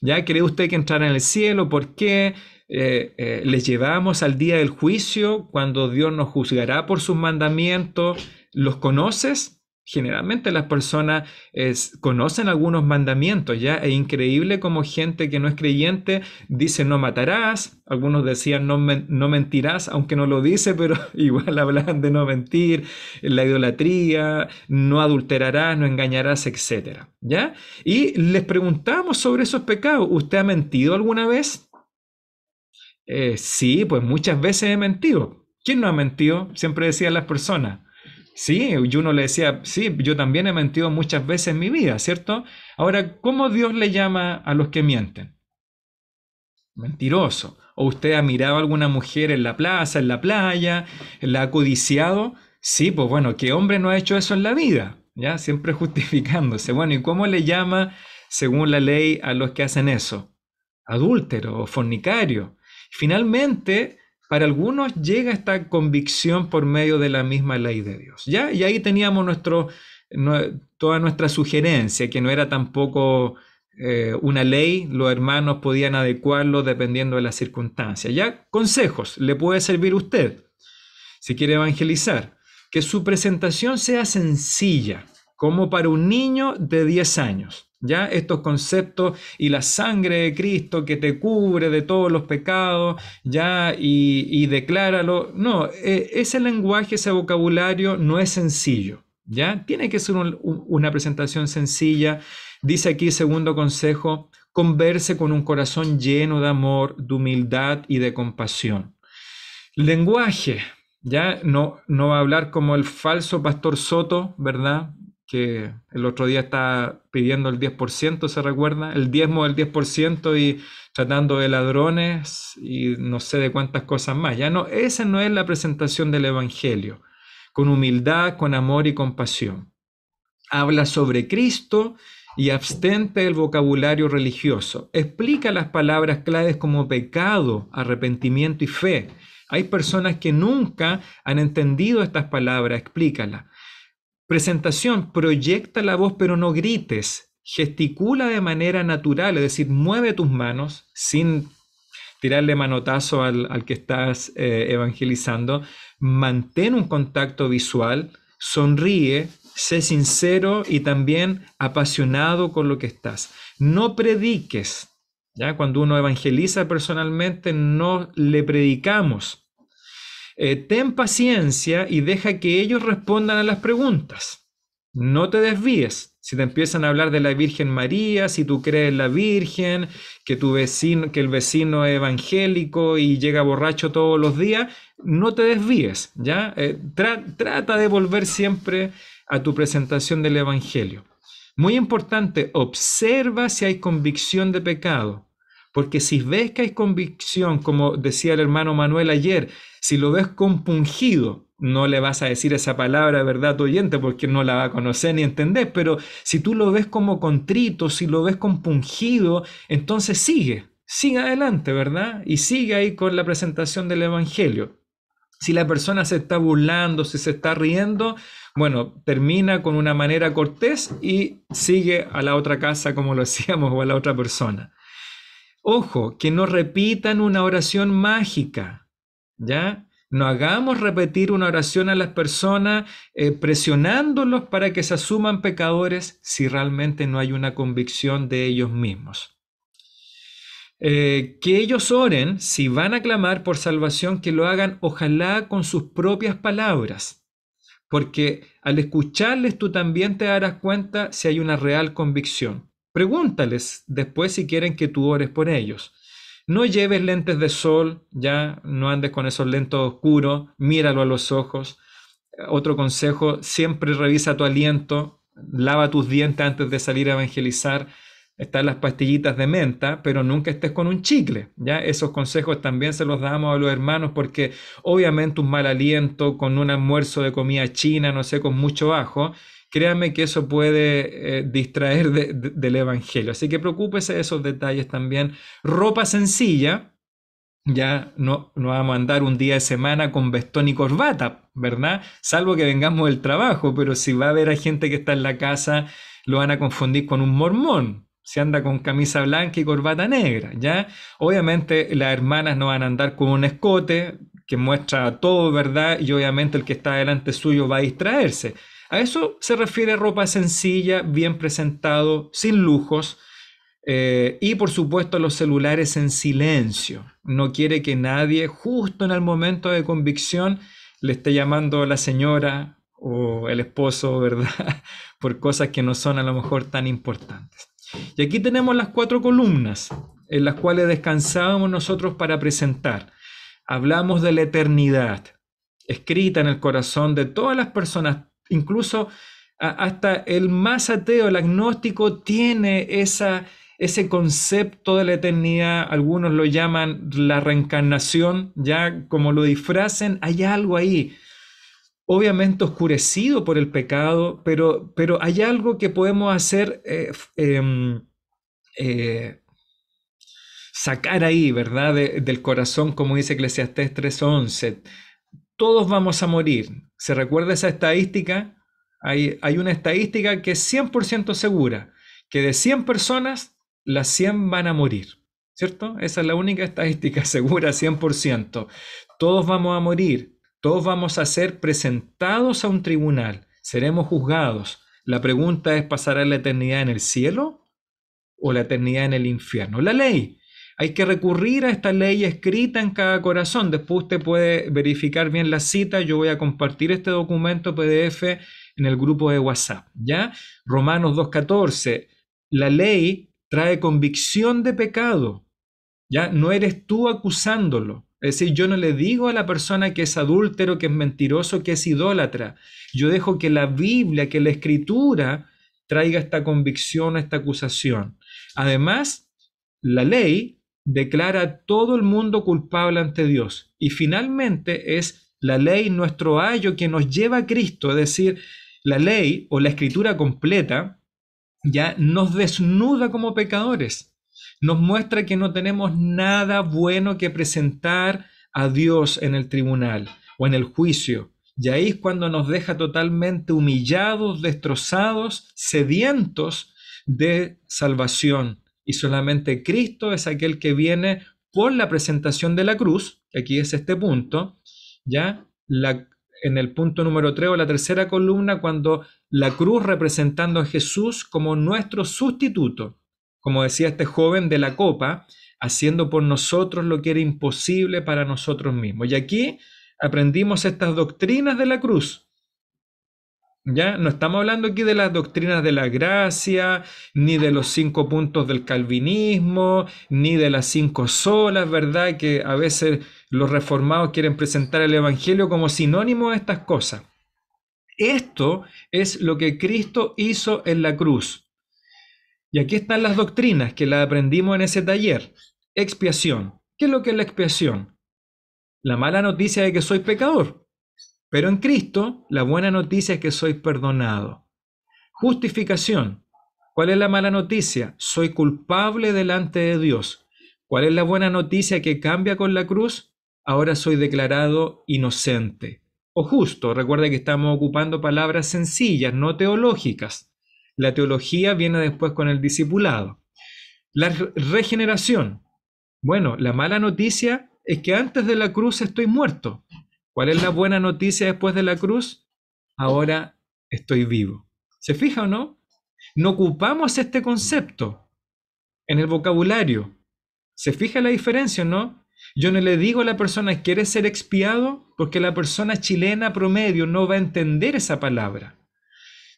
¿Ya? ¿Cree usted que entrará en el cielo? ¿Por qué? Les llevamos al día del juicio, cuando Dios nos juzgará por sus mandamientos. ¿Los conoces? Generalmente las personas conocen algunos mandamientos, ¿ya? Es increíble como gente que no es creyente dice no matarás, algunos decían no mentirás, aunque no lo dice, pero igual hablan de no mentir, la idolatría, no adulterarás, no engañarás, etc. ¿Ya? Y les preguntamos sobre esos pecados. ¿Usted ha mentido alguna vez? Sí, pues muchas veces he mentido. ¿Quién no ha mentido? Siempre decían las personas. Sí, y uno le decía, sí, yo también he mentido muchas veces en mi vida, ¿cierto? Ahora, ¿cómo Dios le llama a los que mienten? Mentiroso. ¿O usted ha mirado a alguna mujer en la plaza, en la playa, la ha codiciado? Sí, pues bueno, ¿qué hombre no ha hecho eso en la vida? ¿Ya? Siempre justificándose. Bueno, ¿y cómo le llama, según la ley, a los que hacen eso? Adúltero o fornicario. Finalmente, para algunos llega esta convicción por medio de la misma ley de Dios, ¿ya? Y ahí teníamos toda nuestra sugerencia, que no era tampoco una ley, los hermanos podían adecuarlo dependiendo de las circunstancias, ¿ya? Consejos, le puede servir a usted, si quiere evangelizar, que su presentación sea sencilla, como para un niño de 10 años. ¿Ya? Estos conceptos y la sangre de Cristo que te cubre de todos los pecados, ¿ya? Y decláralo. No, ese lenguaje, ese vocabulario no es sencillo, ¿ya? Tiene que ser una presentación sencilla. Dice aquí, segundo consejo, converse con un corazón lleno de amor, de humildad y de compasión. Lenguaje, ¿ya? No va a hablar como el falso pastor Soto, ¿verdad? que el otro día estaba pidiendo el 10%, ¿se recuerda? El diezmo del 10% y tratando de ladrones y no sé de cuántas cosas más. Ya no, esa no es la presentación del Evangelio. Con humildad, con amor y compasión. Habla sobre Cristo y abstente del vocabulario religioso. Explica las palabras claves como pecado, arrepentimiento y fe. Hay personas que nunca han entendido estas palabras, explícalas. Presentación, proyecta la voz pero no grites, gesticula de manera natural, es decir, mueve tus manos sin tirarle manotazo al que estás evangelizando, mantén un contacto visual, sonríe, sé sincero y también apasionado con lo que estás. No prediques, ¿ya? Cuando uno evangeliza personalmente no le predicamos. Ten paciencia y deja que ellos respondan a las preguntas. No te desvíes. Si te empiezan a hablar de la Virgen María, si tú crees en la Virgen, que el vecino es evangélico y llega borracho todos los días, no te desvíes, ¿ya? Trata de volver siempre a tu presentación del Evangelio. Muy importante, observa si hay convicción de pecado. Porque si ves que hay convicción, como decía el hermano Manuel ayer, si lo ves compungido, no le vas a decir esa palabra, ¿verdad, a tu oyente? Porque no la va a conocer ni entender, pero si tú lo ves como contrito, si lo ves compungido, entonces sigue adelante, ¿verdad? Y sigue ahí con la presentación del Evangelio. Si la persona se está burlando, si se está riendo, bueno, termina con una manera cortés y sigue a la otra casa, como lo decíamos, o a la otra persona. Ojo, que no repitan una oración mágica, ¿ya? No hagamos repetir una oración a las personas presionándolos para que se asuman pecadores si realmente no hay una convicción de ellos mismos. Que ellos oren, si van a clamar por salvación, que lo hagan ojalá con sus propias palabras, porque al escucharles tú también te darás cuenta si hay una real convicción. Pregúntales después si quieren que tú ores por ellos. No lleves lentes de sol, ya no andes con esos lentes oscuros, míralo a los ojos. Otro consejo, siempre revisa tu aliento, lava tus dientes antes de salir a evangelizar. Están las pastillitas de menta, pero nunca estés con un chicle, ¿ya? Esos consejos también se los damos a los hermanos porque obviamente un mal aliento con un almuerzo de comida china, no sé, con mucho ajo, créanme que eso puede distraer del evangelio. Así que preocúpese de esos detalles también. Ropa sencilla, ya no vamos a andar un día de semana con vestón y corbata, ¿verdad? Salvo que vengamos del trabajo, pero si va a haber a gente que está en la casa, lo van a confundir con un mormón. Si anda con camisa blanca y corbata negra, ¿ya? Obviamente las hermanas no van a andar con un escote que muestra todo, ¿verdad? Y obviamente el que está delante suyo va a distraerse. A eso se refiere ropa sencilla, bien presentado, sin lujos, y por supuesto los celulares en silencio. No quiere que nadie justo en el momento de convicción le esté llamando a la señora o el esposo, ¿verdad? Por cosas que no son a lo mejor tan importantes. Y aquí tenemos las 4 columnas en las cuales descansábamos nosotros para presentar. Hablamos de la eternidad, escrita en el corazón de todas las personas, incluso hasta el más ateo, el agnóstico, tiene ese concepto de la eternidad. Algunos lo llaman la reencarnación, ya como lo disfracen, hay algo ahí. Obviamente oscurecido por el pecado, pero hay algo que podemos hacer, sacar ahí, ¿verdad? Del corazón, como dice Eclesiastés 3:11. Todos vamos a morir. ¿Se recuerda esa estadística? Hay una estadística que es 100% segura, que de 100 personas, las 100 van a morir, ¿cierto? Esa es la única estadística segura, 100%. Todos vamos a morir. Todos vamos a ser presentados a un tribunal, seremos juzgados. La pregunta es, ¿pasará la eternidad en el cielo o la eternidad en el infierno? La ley. Hay que recurrir a esta ley escrita en cada corazón. Después usted puede verificar bien la cita. Yo voy a compartir este documento PDF en el grupo de WhatsApp, ¿ya? Romanos 2:14. La ley trae convicción de pecado, ¿ya? No eres tú acusándolo. Es decir, yo no le digo a la persona que es adúltero, que es mentiroso, que es idólatra. Yo dejo que la Biblia, que la Escritura traiga esta convicción, esta acusación. Además, la ley declara a todo el mundo culpable ante Dios. Y finalmente es la ley nuestro ayo que nos lleva a Cristo, es decir, la ley o la Escritura completa ya nos desnuda como pecadores. Nos muestra que no tenemos nada bueno que presentar a Dios en el tribunal o en el juicio. Y ahí es cuando nos deja totalmente humillados, destrozados, sedientos de salvación. Y solamente Cristo es aquel que viene por la presentación de la cruz, que aquí es este punto, ¿ya? En el punto número 3 o la tercera columna, cuando la cruz representando a Jesús como nuestro sustituto, como decía este joven de la copa, haciendo por nosotros lo que era imposible para nosotros mismos. Y aquí aprendimos estas doctrinas de la cruz. ¿Ya? No estamos hablando aquí de las doctrinas de la gracia, ni de los 5 puntos del calvinismo, ni de las 5 solas, ¿verdad? Que a veces los reformados quieren presentar el evangelio como sinónimo de estas cosas. Esto es lo que Cristo hizo en la cruz. Y aquí están las doctrinas que las aprendimos en ese taller. Expiación. ¿Qué es lo que es la expiación? La mala noticia de que soy pecador. Pero en Cristo, la buena noticia es que soy perdonado. Justificación. ¿Cuál es la mala noticia? Soy culpable delante de Dios. ¿Cuál es la buena noticia que cambia con la cruz? Ahora soy declarado inocente. O justo. Recuerda que estamos ocupando palabras sencillas, no teológicas. La teología viene después con el discipulado. La regeneración. Bueno, la mala noticia es que antes de la cruz estoy muerto. ¿Cuál es la buena noticia después de la cruz? Ahora estoy vivo. ¿Se fija o no? No ocupamos este concepto en el vocabulario. ¿Se fija la diferencia o no? Yo no le digo a la persona, ¿quieres ser expiado? Porque la persona chilena promedio no va a entender esa palabra.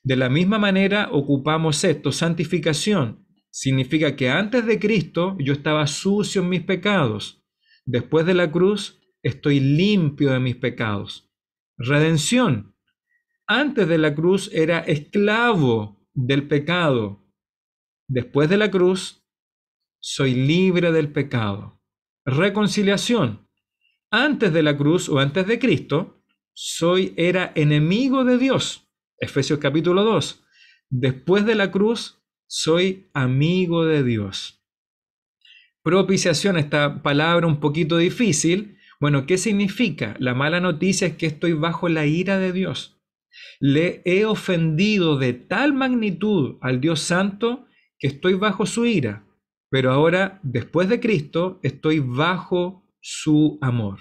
De la misma manera ocupamos esto, santificación. Significa que antes de Cristo yo estaba sucio en mis pecados. Después de la cruz estoy limpio de mis pecados. Redención. Antes de la cruz era esclavo del pecado. Después de la cruz soy libre del pecado. Reconciliación. Antes de la cruz o antes de Cristo era enemigo de Dios. Efesios capítulo 2. Después de la cruz soy amigo de Dios. Propiciación, esta palabra un poquito difícil. Bueno, ¿qué significa? La mala noticia es que estoy bajo la ira de Dios. Le he ofendido de tal magnitud al Dios Santo que estoy bajo su ira. Pero ahora, después de Cristo, estoy bajo su amor.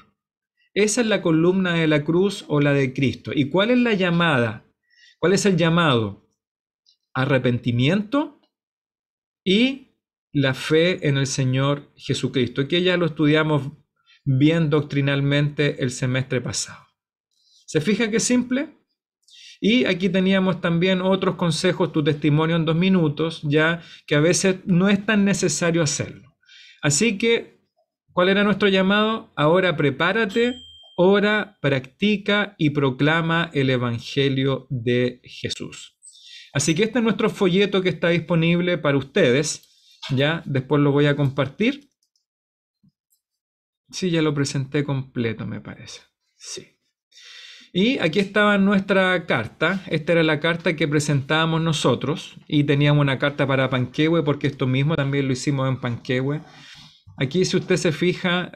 Esa es la columna de la cruz o la de Cristo. ¿Y cuál es la llamada? ¿Cuál es el llamado? Arrepentimiento y la fe en el Señor Jesucristo, que ya lo estudiamos bien doctrinalmente el semestre pasado. ¿Se fija qué simple? Y aquí teníamos también otros consejos, tu testimonio en 2 minutos, ya que a veces no es tan necesario hacerlo. Así que, ¿cuál era nuestro llamado? Ahora prepárate, ora, practica y proclama el Evangelio de Jesús. Así que este es nuestro folleto que está disponible para ustedes. Ya, después lo voy a compartir. Sí, ya lo presenté completo, me parece. Sí. Y aquí estaba nuestra carta. Esta era la carta que presentábamos nosotros. Y teníamos una carta para Panquehue, porque esto mismo también lo hicimos en Panquehue. Aquí, si usted se fija,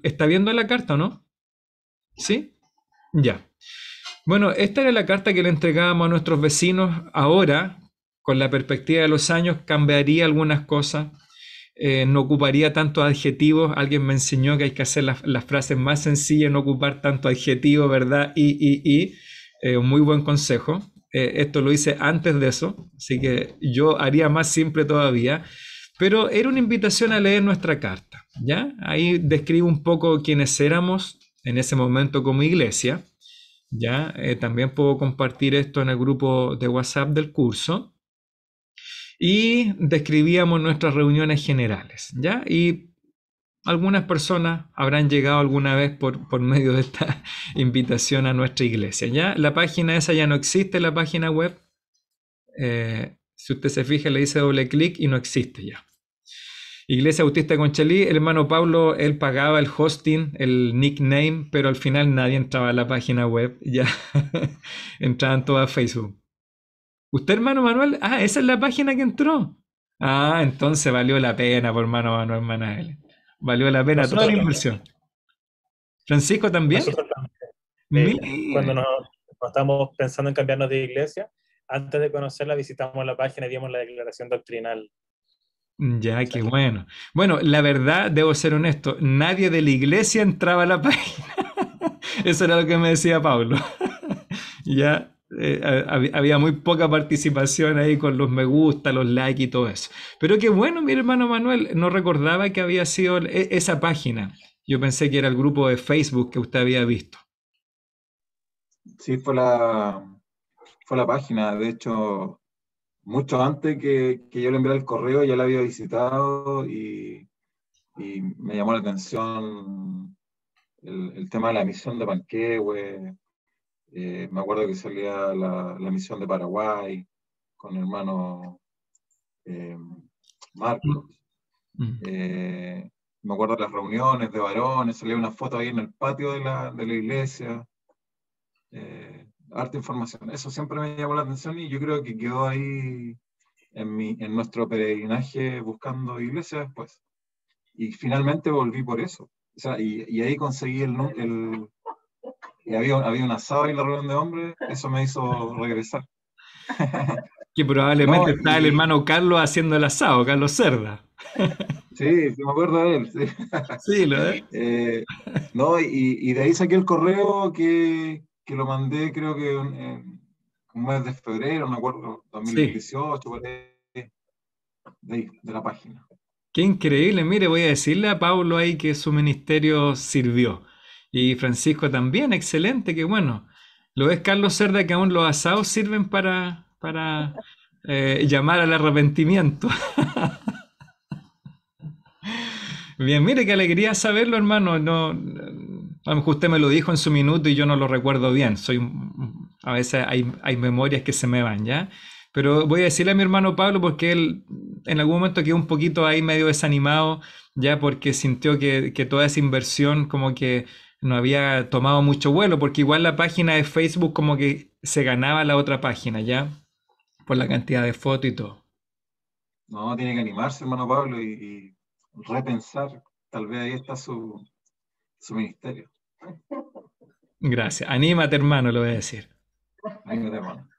¿está viendo la carta o no? ¿Sí? Ya. Bueno, esta era la carta que le entregábamos a nuestros vecinos. Ahora, con la perspectiva de los años, cambiaría algunas cosas. No ocuparía tantos adjetivos. Alguien me enseñó que hay que hacer las frases más sencillas, no ocupar tanto adjetivo, ¿verdad? Un muy buen consejo. Esto lo hice antes de eso, así que yo haría más simple todavía. Pero era una invitación a leer nuestra carta, ¿ya? Ahí describo un poco quiénes éramos en ese momento como iglesia, ¿ya? También puedo compartir esto en el grupo de WhatsApp del curso. Y describíamos nuestras reuniones generales, ¿ya? Y algunas personas habrán llegado alguna vez por medio de esta invitación a nuestra iglesia. Ya la página esa ya no existe, la página web. Si usted se fija, le dice doble clic y no existe ya. Iglesia Bautista Conchalí, el hermano Pablo, él pagaba el hosting, el nickname, pero al final nadie entraba a la página web, ya entraban todas a Facebook. ¿Usted, hermano Manuel? Ah, esa es la página que entró. Ah, entonces valió la pena, por hermano Manuel, hermana Helen. Valió la pena toda la inversión. ¿Francisco también? Nosotros también. Cuando estamos pensando en cambiarnos de iglesia, antes de conocerla visitamos la página y vimos la declaración doctrinal. Ya, qué bueno. Bueno, la verdad, debo ser honesto, nadie de la iglesia entraba a la página. Eso era lo que me decía Pablo. Ya había muy poca participación ahí con los me gusta, los likes y todo eso. Pero qué bueno, mi hermano Manuel, no recordaba que había sido esa página. Yo pensé que era el grupo de Facebook que usted había visto. Sí, fue la página. De hecho, mucho antes que yo le enviara el correo, ya la había visitado y me llamó la atención el tema de la misión de Panquehue. Me acuerdo que salía la misión de Paraguay con el hermano Marcos. Me acuerdo de las reuniones de varones, salía una foto ahí en el patio de la iglesia. Harta información. Eso siempre me llamó la atención y yo creo que quedó ahí en nuestro peregrinaje buscando iglesia después. Y finalmente volví por eso. O sea, y ahí conseguí y había un asado y la reunión de hombres, eso me hizo regresar. Que probablemente está el hermano Carlos haciendo el asado, Carlos Cerda. Sí, me acuerdo de él. Sí, sí lo es. Y de ahí saqué el correo que lo mandé, creo que en un mes de febrero, no me acuerdo, 2018, sí. Por ahí, de la página. Qué increíble. Mire, voy a decirle a Pablo ahí que su ministerio sirvió. Y Francisco también, excelente, qué bueno. ¿Lo ves, Carlos Cerda, que aún los asados sirven para llamar al arrepentimiento? Bien, mire, qué alegría saberlo, hermano. No, a lo mejor usted me lo dijo en su minuto y yo no lo recuerdo bien. A veces hay memorias que se me van, ¿ya? Pero voy a decirle a mi hermano Pablo porque él en algún momento quedó un poquito ahí medio desanimado, ya porque sintió que toda esa inversión como que no había tomado mucho vuelo, porque igual la página de Facebook como que se ganaba la otra página, ¿ya? Por la cantidad de fotos y todo. No, tiene que animarse, hermano Pablo, y repensar. Tal vez ahí está su ministerio. Gracias. Anímate, hermano, lo voy a decir. Anímate, hermano.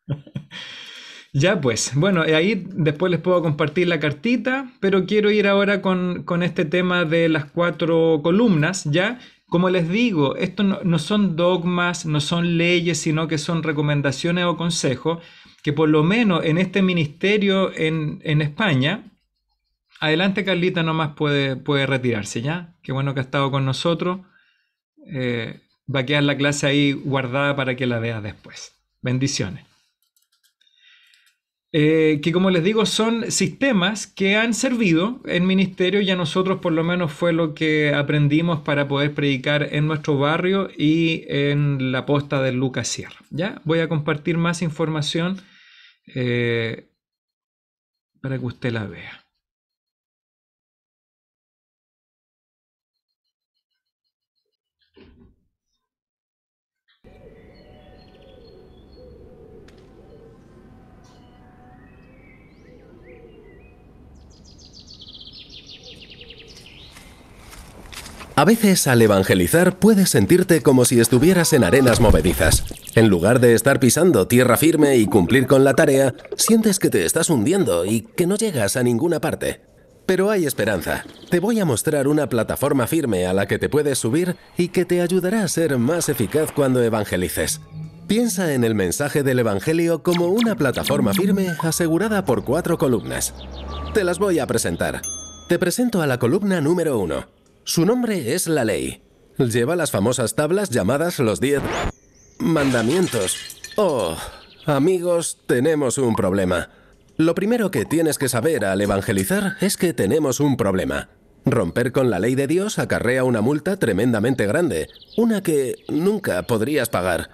Ya pues, bueno, ahí después les puedo compartir la cartita, pero quiero ir ahora con este tema de las 4 columnas, ¿ya? Como les digo, esto no son dogmas, no son leyes, sino que son recomendaciones o consejos que por lo menos en este ministerio en España, adelante Carlita nomás puede retirarse, ¿ya? Qué bueno que ha estado con nosotros. Va a quedar la clase ahí guardada para que la veas después. Bendiciones. Que como les digo son sistemas que han servido en ministerio y a nosotros por lo menos fue lo que aprendimos para poder predicar en nuestro barrio y en la posta de Lucas Sierra. ¿Ya? Voy a compartir más información para que usted la vea. A veces al evangelizar puedes sentirte como si estuvieras en arenas movedizas. En lugar de estar pisando tierra firme y cumplir con la tarea, sientes que te estás hundiendo y que no llegas a ninguna parte. Pero hay esperanza. Te voy a mostrar una plataforma firme a la que te puedes subir y que te ayudará a ser más eficaz cuando evangelices. Piensa en el mensaje del Evangelio como una plataforma firme asegurada por 4 columnas. Te las voy a presentar. Te presento a la columna número 1. Su nombre es la ley. Lleva las famosas tablas llamadas los 10 mandamientos. Oh, amigos, tenemos un problema. Lo primero que tienes que saber al evangelizar es que tenemos un problema. Romper con la ley de Dios acarrea una multa tremendamente grande, una que nunca podrías pagar.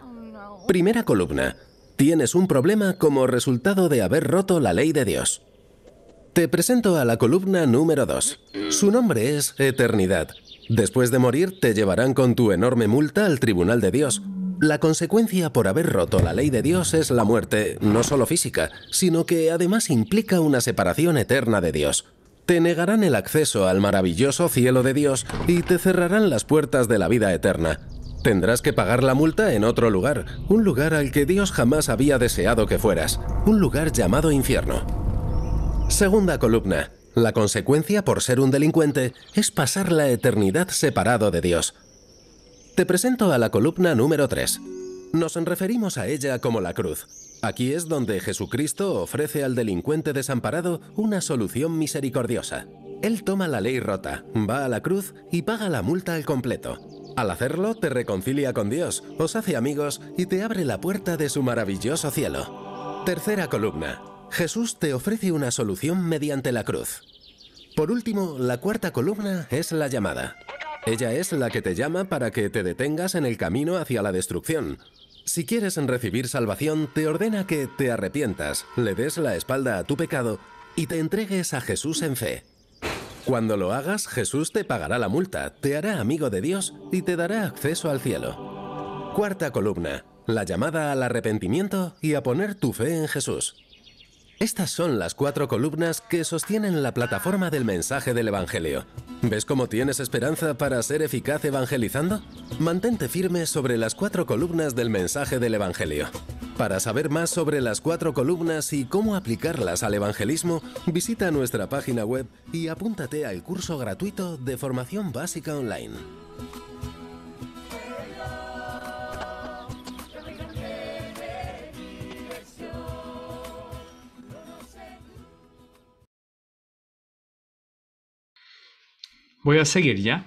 Primera columna. Tienes un problema como resultado de haber roto la ley de Dios. Te presento a la columna número 2. Su nombre es Eternidad. Después de morir, te llevarán con tu enorme multa al tribunal de Dios. La consecuencia por haber roto la ley de Dios es la muerte, no solo física, sino que además implica una separación eterna de Dios. Te negarán el acceso al maravilloso cielo de Dios y te cerrarán las puertas de la vida eterna. Tendrás que pagar la multa en otro lugar, un lugar al que Dios jamás había deseado que fueras, un lugar llamado infierno. Segunda columna. La consecuencia por ser un delincuente es pasar la eternidad separado de Dios. Te presento a la columna número 3. Nos referimos a ella como la cruz. Aquí es donde Jesucristo ofrece al delincuente desamparado una solución misericordiosa. Él toma la ley rota, va a la cruz y paga la multa al completo. Al hacerlo, te reconcilia con Dios, os hace amigos y te abre la puerta de su maravilloso cielo. Tercera columna. Jesús te ofrece una solución mediante la cruz. Por último, la cuarta columna es la llamada. Ella es la que te llama para que te detengas en el camino hacia la destrucción. Si quieres recibir salvación, te ordena que te arrepientas, le des la espalda a tu pecado y te entregues a Jesús en fe. Cuando lo hagas, Jesús te pagará la multa, te hará amigo de Dios y te dará acceso al cielo. Cuarta columna, la llamada al arrepentimiento y a poner tu fe en Jesús. Estas son las 4 columnas que sostienen la plataforma del mensaje del Evangelio. ¿Ves cómo tienes esperanza para ser eficaz evangelizando? Mantente firme sobre las 4 columnas del mensaje del Evangelio. Para saber más sobre las 4 columnas y cómo aplicarlas al evangelismo, visita nuestra página web y apúntate al curso gratuito de formación básica online. Voy a seguir ya,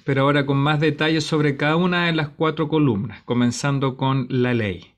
pero ahora con más detalles sobre cada una de las 4 columnas, comenzando con la ley.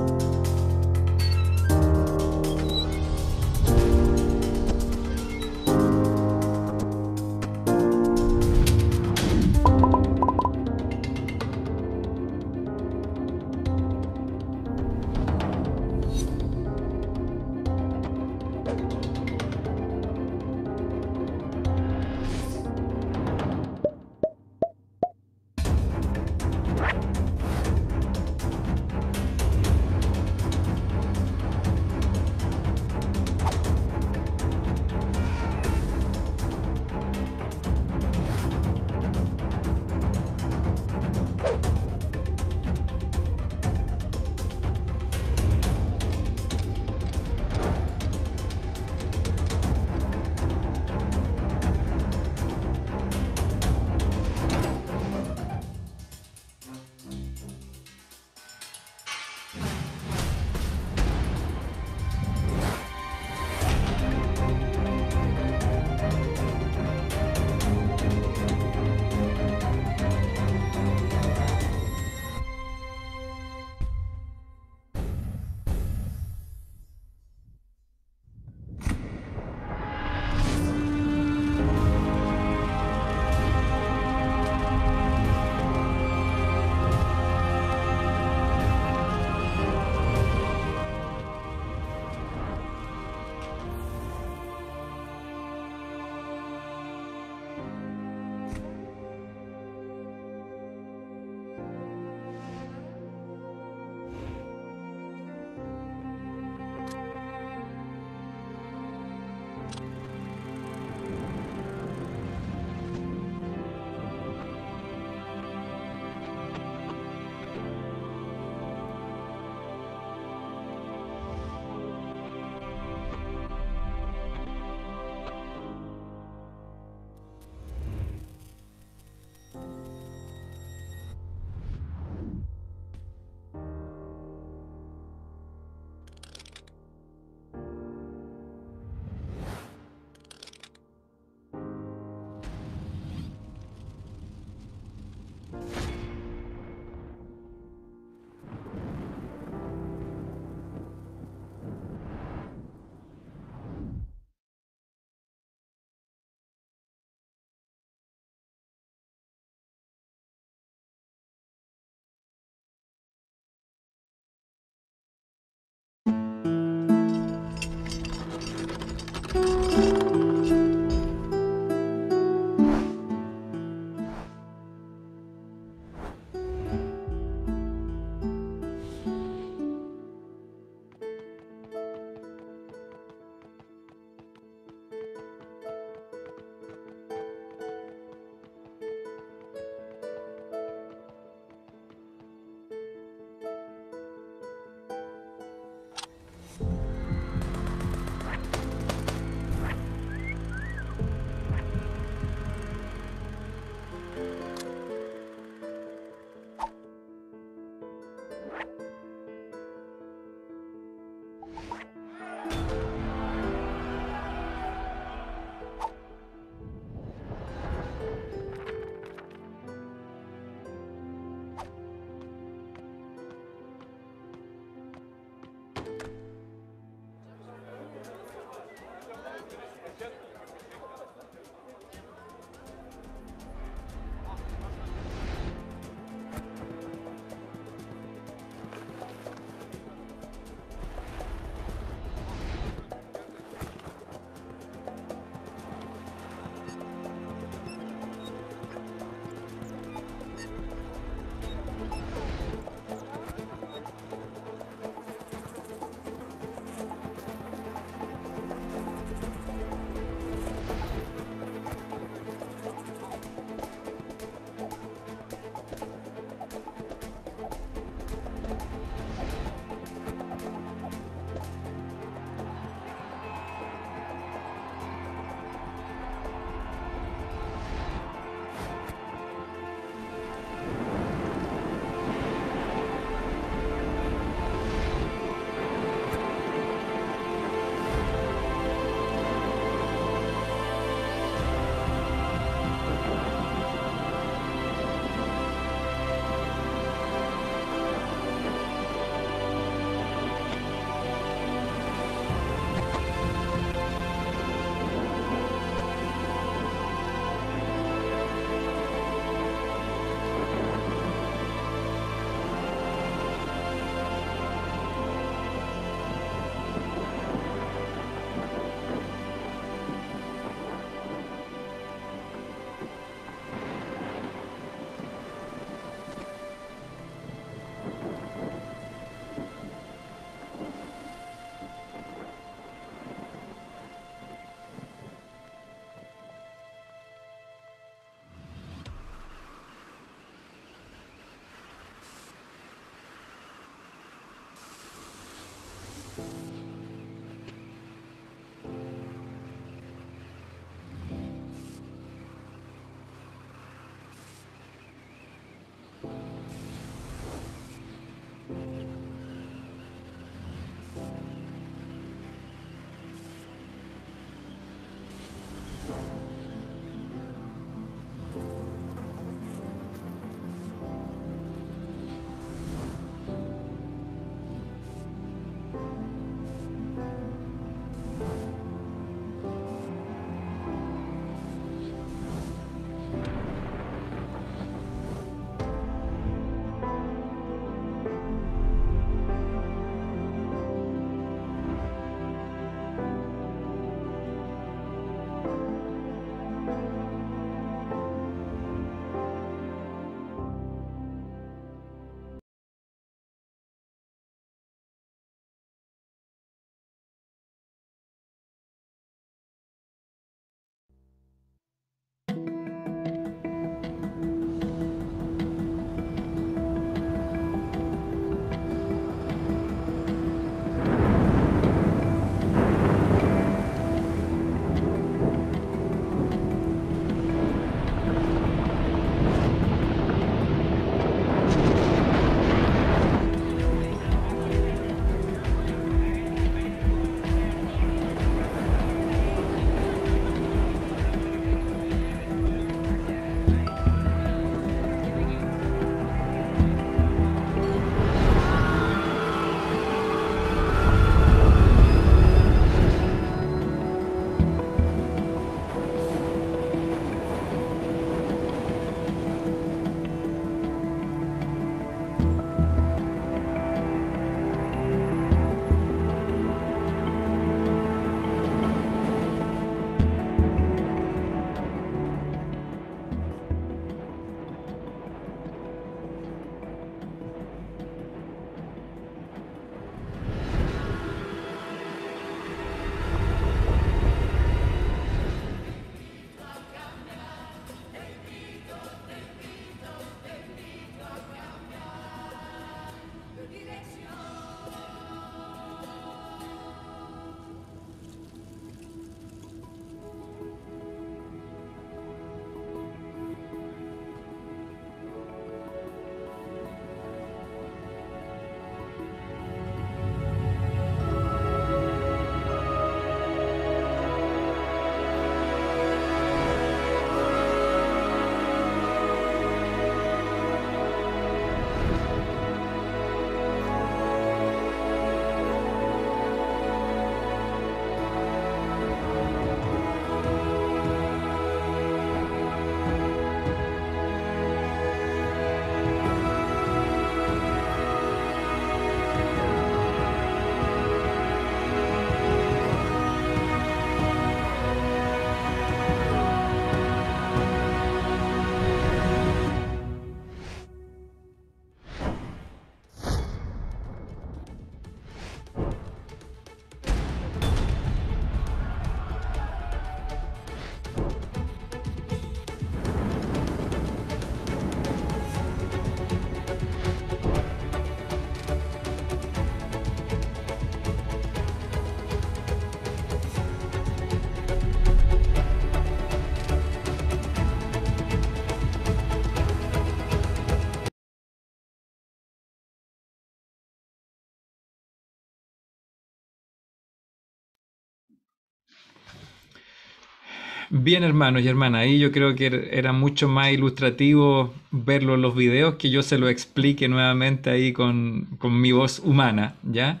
Bien, hermanos y hermanas, ahí yo creo que era mucho más ilustrativo verlo en los videos que yo se lo explique nuevamente ahí con mi voz humana, ¿ya?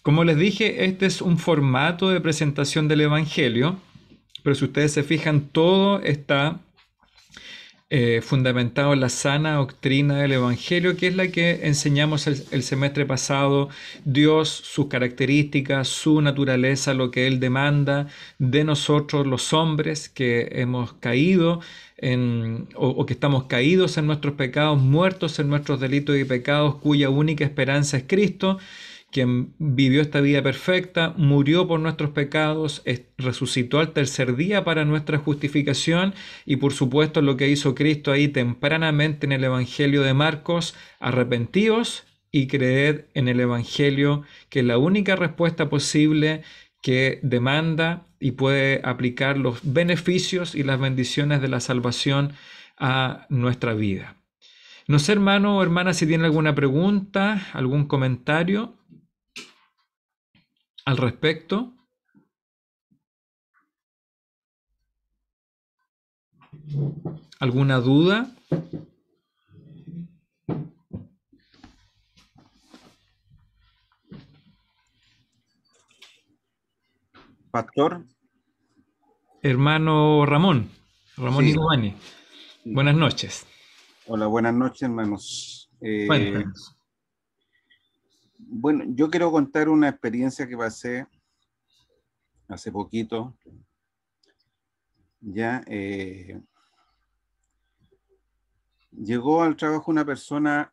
Como les dije, este es un formato de presentación del Evangelio, pero si ustedes se fijan, todo está fundamentado en la sana doctrina del Evangelio, que es la que enseñamos el semestre pasado. Dios, sus características, su naturaleza, lo que Él demanda de nosotros los hombres que hemos caído o que estamos caídos en nuestros pecados, muertos en nuestros delitos y pecados, cuya única esperanza es Cristo, quien vivió esta vida perfecta, murió por nuestros pecados, resucitó al tercer día para nuestra justificación, y por supuesto lo que hizo Cristo ahí tempranamente en el Evangelio de Marcos: arrepentíos y creed en el Evangelio, que es la única respuesta posible que demanda y puede aplicar los beneficios y las bendiciones de la salvación a nuestra vida. No sé, hermano o hermana, si tienen alguna pregunta, algún comentario al respecto. ¿Alguna duda? Pastor. Hermano Ramón Sí. Nicomani. Buenas noches. Hola, buenas noches, hermanos. Cuéntanos. Bueno, yo quiero contar una experiencia que pasé hace poquito. Ya llegó al trabajo una persona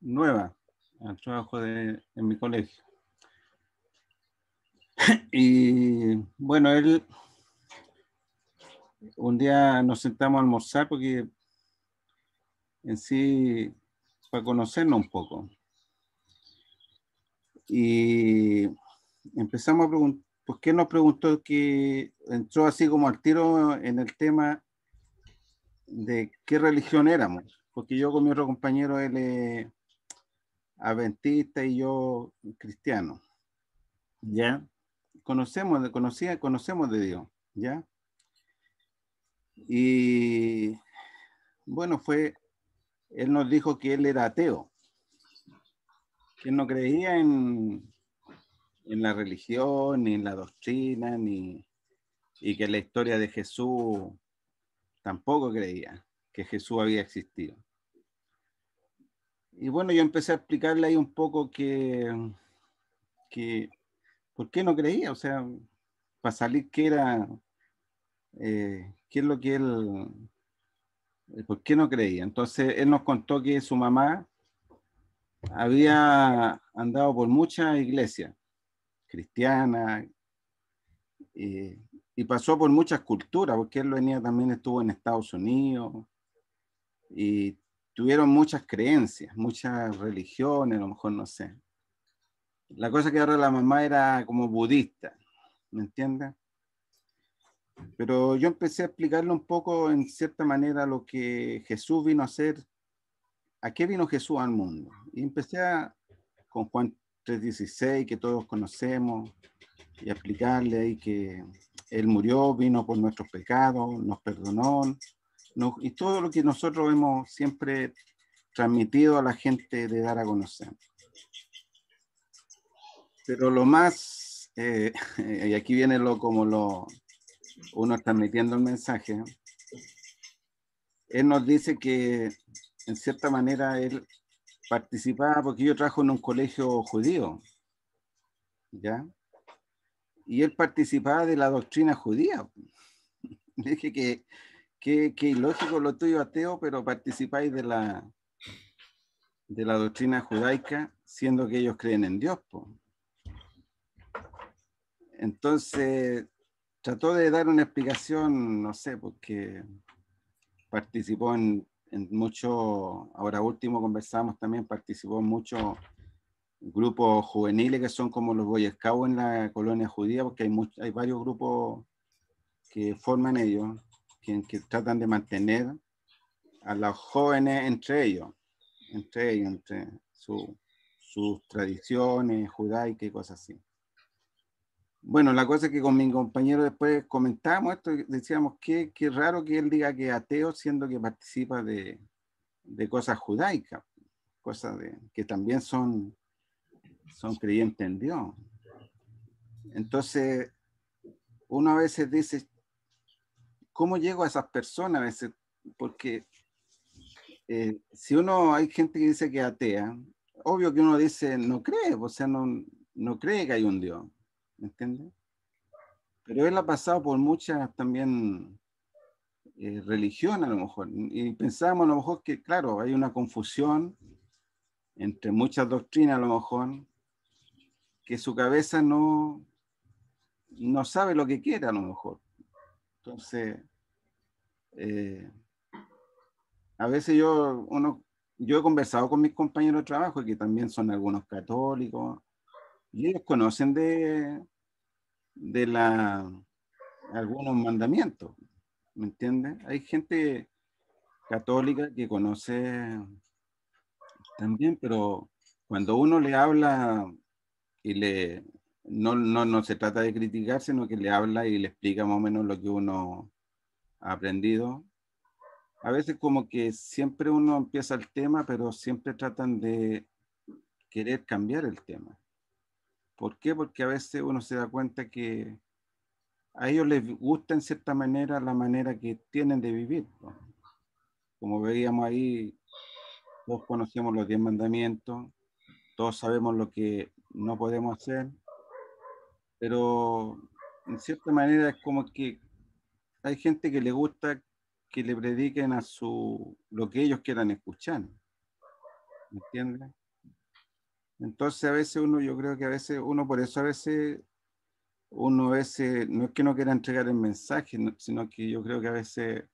nueva, al trabajo en mi colegio. Y bueno, él, un día nos sentamos a almorzar porque en sí, para conocernos un poco. Y empezamos a preguntar, ¿por qué nos preguntó? Que entró así como al tiro en el tema de qué religión éramos, porque yo con mi otro compañero, él es adventista y yo cristiano, ¿ya? Conocemos de Dios, ¿ya? Y bueno, él nos dijo que él era ateo, que no creía en la religión, ni en la doctrina, y que la historia de Jesús tampoco creía que Jesús había existido. Y bueno, yo empecé a explicarle ahí un poco que ¿por qué no creía? O sea, para salir, ¿qué es lo que él, por qué no creía? Entonces, él nos contó que su mamá había andado por muchas iglesias cristianas y pasó por muchas culturas, porque él también estuvo en Estados Unidos y tuvieron muchas creencias, muchas religiones, a lo mejor no sé. La cosa que ahora la mamá era como budista, ¿me entiendes? Pero yo empecé a explicarle un poco, en cierta manera, lo que Jesús vino a hacer, a qué vino Jesús al mundo. Y empecé con Juan 3:16, que todos conocemos, y a explicarle ahí que Él murió, vino por nuestros pecados, nos perdonó, y todo lo que nosotros hemos siempre transmitido a la gente de dar a conocer. Pero lo más, y aquí viene uno transmitiendo el mensaje, él nos dice que en cierta manera él participaba, porque yo trabajo en un colegio judío, ¿ya? Y él participaba de la doctrina judía. Le dije que ilógico lo tuyo, ateo, pero participáis de la doctrina judaica, siendo que ellos creen en Dios, po. Entonces trató de dar una explicación, no sé, porque participó en mucho, ahora último conversamos también, participó en muchos grupos juveniles que son como los Boy Scouts en la colonia judía, porque hay varios grupos que forman ellos, que tratan de mantener a los jóvenes entre sus tradiciones judaicas y cosas así. bueno, la cosa es que con mi compañero después comentábamos esto, y decíamos que raro que él diga que es ateo, siendo que participa de cosas judaicas, cosas que también son creyentes en Dios. Entonces, uno a veces dice, ¿cómo llego a esas personas? A veces, porque si hay gente que dice que es atea, obvio que uno dice, no cree, o sea, no cree que hay un Dios, ¿me entiendes? Pero él ha pasado por muchas también religiones a lo mejor, y pensamos a lo mejor que, claro, hay una confusión entre muchas doctrinas a lo mejor, que su cabeza no sabe lo que quiere a lo mejor. Entonces, a veces yo he conversado con mis compañeros de trabajo, que también son algunos católicos, y ellos conocen de algunos mandamientos, ¿me entiendes? Hay gente católica que conoce también, pero cuando uno le habla y no se trata de criticar, sino que le habla y le explica más o menos lo que uno ha aprendido, a veces como que siempre uno empieza el tema, pero siempre tratan de querer cambiar el tema. ¿Por qué? Porque a veces uno se da cuenta que a ellos les gusta en cierta manera la manera que tienen de vivir, ¿no? Como veíamos ahí, todos conocemos los 10 mandamientos, todos sabemos lo que no podemos hacer, pero en cierta manera es como que hay gente que le gusta que le prediquen lo que ellos quieran escuchar, ¿me entiendes? Entonces a veces yo creo que a veces uno, por eso a veces no es que no quiera entregar el mensaje, sino que yo creo que a veces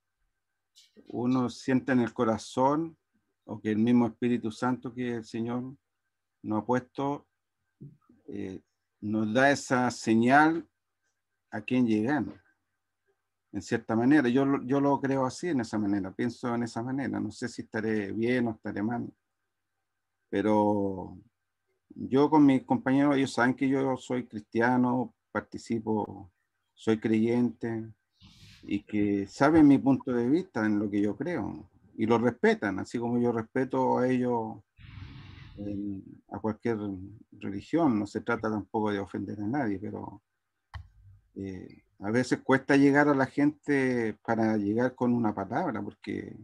uno siente en el corazón, o que el mismo Espíritu Santo que el Señor nos ha puesto, nos da esa señal a quién llegar, en cierta manera. Yo lo creo así, en esa manera, pienso en esa manera. No sé si estaré bien o estaré mal, pero yo con mis compañeros, ellos saben que yo soy cristiano, participo, soy creyente, y que saben mi punto de vista en lo que yo creo, y lo respetan, así como yo respeto a ellos a cualquier religión. No se trata tampoco de ofender a nadie, pero a veces cuesta llegar a la gente para llegar con una palabra, porque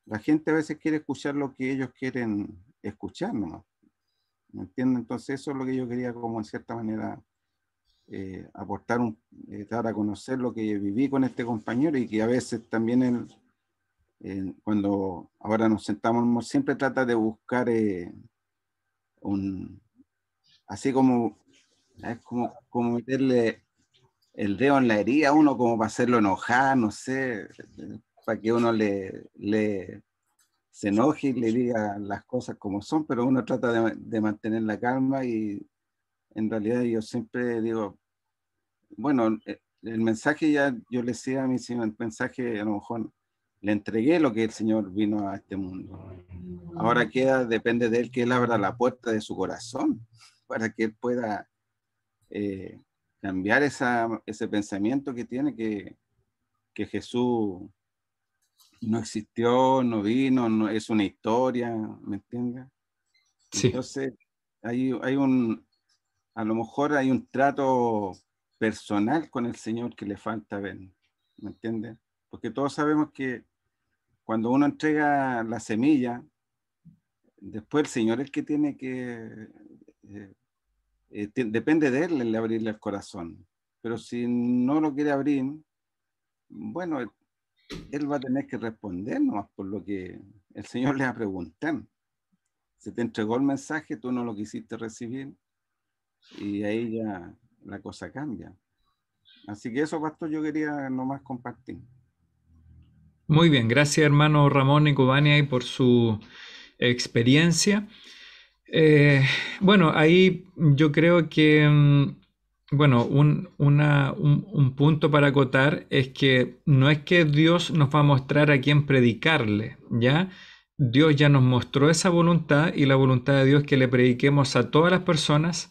la gente a veces quiere escuchar lo que ellos quieren escuchar nomás, ¿me entienden? Entonces eso es lo que yo quería, como en cierta manera aportar, dar a conocer lo que viví con este compañero, y que a veces también cuando ahora nos sentamos siempre trata de buscar así como meterle el dedo en la herida a uno, como para hacerlo enojar, no sé, para que uno se enoje y le diga las cosas como son, pero uno trata de mantener la calma, y en realidad yo siempre digo, bueno, el mensaje ya, yo le decía a mi Señor, el mensaje a lo mejor le entregué lo que el Señor vino a este mundo. Ahora depende de Él, que Él abra la puerta de su corazón para que Él pueda cambiar ese pensamiento que tiene, que Jesús no existió, no vino, no, es una historia, ¿me entiendes? Sí. Entonces, a lo mejor hay un trato personal con el Señor que le falta ver, ¿me entiendes? Porque todos sabemos que cuando uno entrega la semilla, después el Señor es el que tiene que... depende de Él el abrirle el corazón. Pero si no lo quiere abrir, bueno, Él va a tener que responder nomás por lo que el Señor le va a preguntar. Se te entregó el mensaje, tú no lo quisiste recibir, y ahí ya la cosa cambia. Así que eso, pastor, yo quería nomás compartir. Muy bien, gracias hermano Ramón Nicobani por su experiencia. Bueno, ahí yo creo que, bueno, un punto para acotar es que no es que Dios nos va a mostrar a quién predicarle, ¿ya? Dios ya nos mostró esa voluntad, y la voluntad de Dios es que le prediquemos a todas las personas,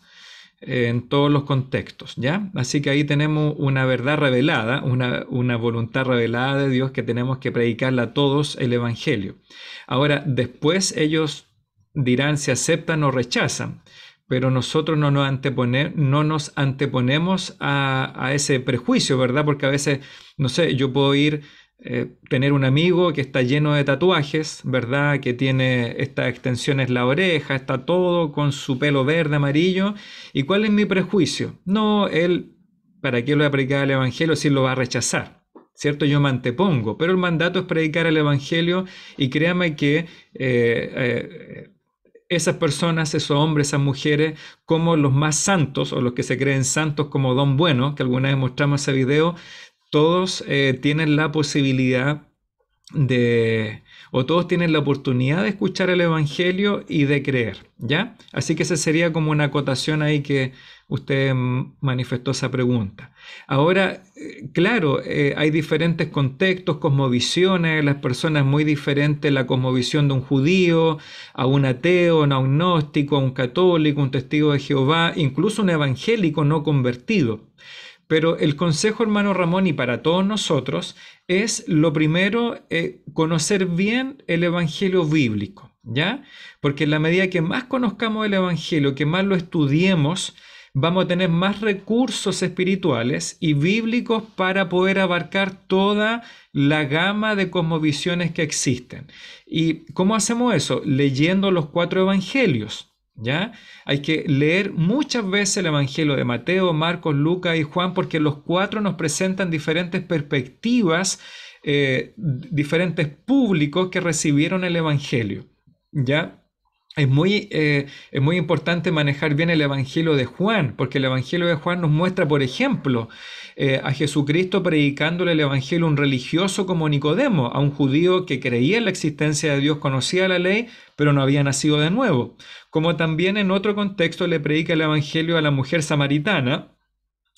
en todos los contextos, ¿ya? Así que ahí tenemos una verdad revelada, una voluntad revelada de Dios que tenemos que predicarla a todos el Evangelio. Ahora, después ellos dirán si aceptan o rechazan, pero nosotros no nos anteponemos a ese prejuicio, ¿verdad? Porque a veces, no sé, yo puedo tener un amigo que está lleno de tatuajes, ¿verdad? Que tiene estas extensiones en la oreja, está todo con su pelo verde, amarillo. ¿Y cuál es mi prejuicio? No, él, ¿para qué lo va a predicar el Evangelio si lo va a rechazar? ¿Cierto? Yo me antepongo, pero el mandato es predicar el Evangelio y créame que esas personas, esos hombres, esas mujeres, como los más santos o los que se creen santos como Don Bueno, que alguna vez mostramos ese video, todos tienen la posibilidad todos tienen la oportunidad de escuchar el Evangelio y de creer, ¿ya? Así que esa sería como una acotación ahí que usted manifestó esa pregunta. Ahora, claro, hay diferentes contextos, cosmovisiones, las personas muy diferentes, la cosmovisión de un judío, a un ateo, a un agnóstico, a un católico, un testigo de Jehová, incluso un evangélico no convertido. Pero el consejo, hermano Ramón, y para todos nosotros, es lo primero, conocer bien el Evangelio bíblico, ¿ya? Porque en la medida que más conozcamos el Evangelio, que más lo estudiemos, vamos a tener más recursos espirituales y bíblicos para poder abarcar toda la gama de cosmovisiones que existen. ¿Y cómo hacemos eso? Leyendo los 4 evangelios. ¿Ya? Hay que leer muchas veces el Evangelio de Mateo, Marcos, Lucas y Juan, porque los 4 nos presentan diferentes perspectivas, diferentes públicos que recibieron el Evangelio, ¿ya? Es muy importante manejar bien el Evangelio de Juan, porque el Evangelio de Juan nos muestra, por ejemplo, a Jesucristo predicándole el Evangelio a un religioso como Nicodemo, a un judío que creía en la existencia de Dios, conocía la ley, pero no había nacido de nuevo. Como también en otro contexto le predica el Evangelio a la mujer samaritana,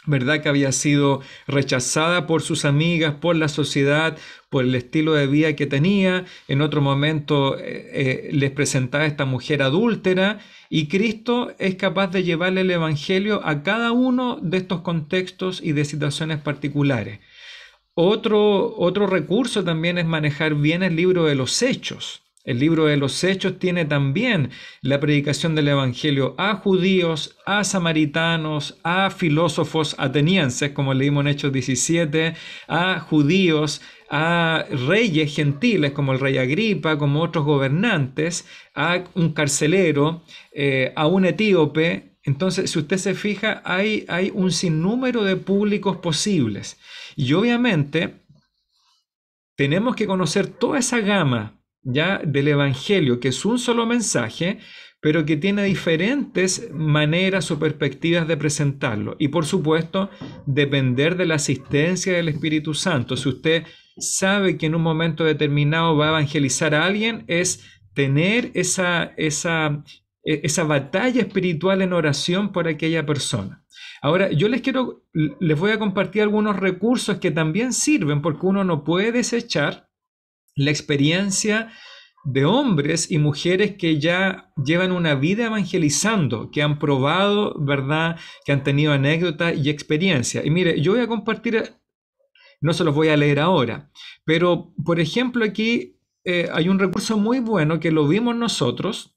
¿verdad? Que había sido rechazada por sus amigas, por la sociedad, por el estilo de vida que tenía. En otro momento les presentaba a esta mujer adúltera, y Cristo es capaz de llevarle el Evangelio a cada uno de estos contextos y de situaciones particulares. Otro recurso también es manejar bien el libro de los Hechos. El libro de los Hechos tiene también la predicación del Evangelio a judíos, a samaritanos, a filósofos atenienses, como leímos en Hechos 17, a judíos, a reyes gentiles como el rey Agripa, como otros gobernantes, a un carcelero, a un etíope. Entonces, si usted se fija, hay un sinnúmero de públicos posibles. Y obviamente tenemos que conocer toda esa gama ya del Evangelio, que es un solo mensaje, pero que tiene diferentes maneras o perspectivas de presentarlo. Y por supuesto, depender de la asistencia del Espíritu Santo. Si usted sabe que en un momento determinado va a evangelizar a alguien, es tener esa batalla espiritual en oración por aquella persona. Ahora, yo les voy a compartir algunos recursos que también sirven, porque uno no puede desechar la experiencia de hombres y mujeres que ya llevan una vida evangelizando, que han probado, ¿verdad?, que han tenido anécdotas y experiencias. Y mire, yo voy a compartir, no se los voy a leer ahora, pero por ejemplo aquí hay un recurso muy bueno que lo vimos nosotros.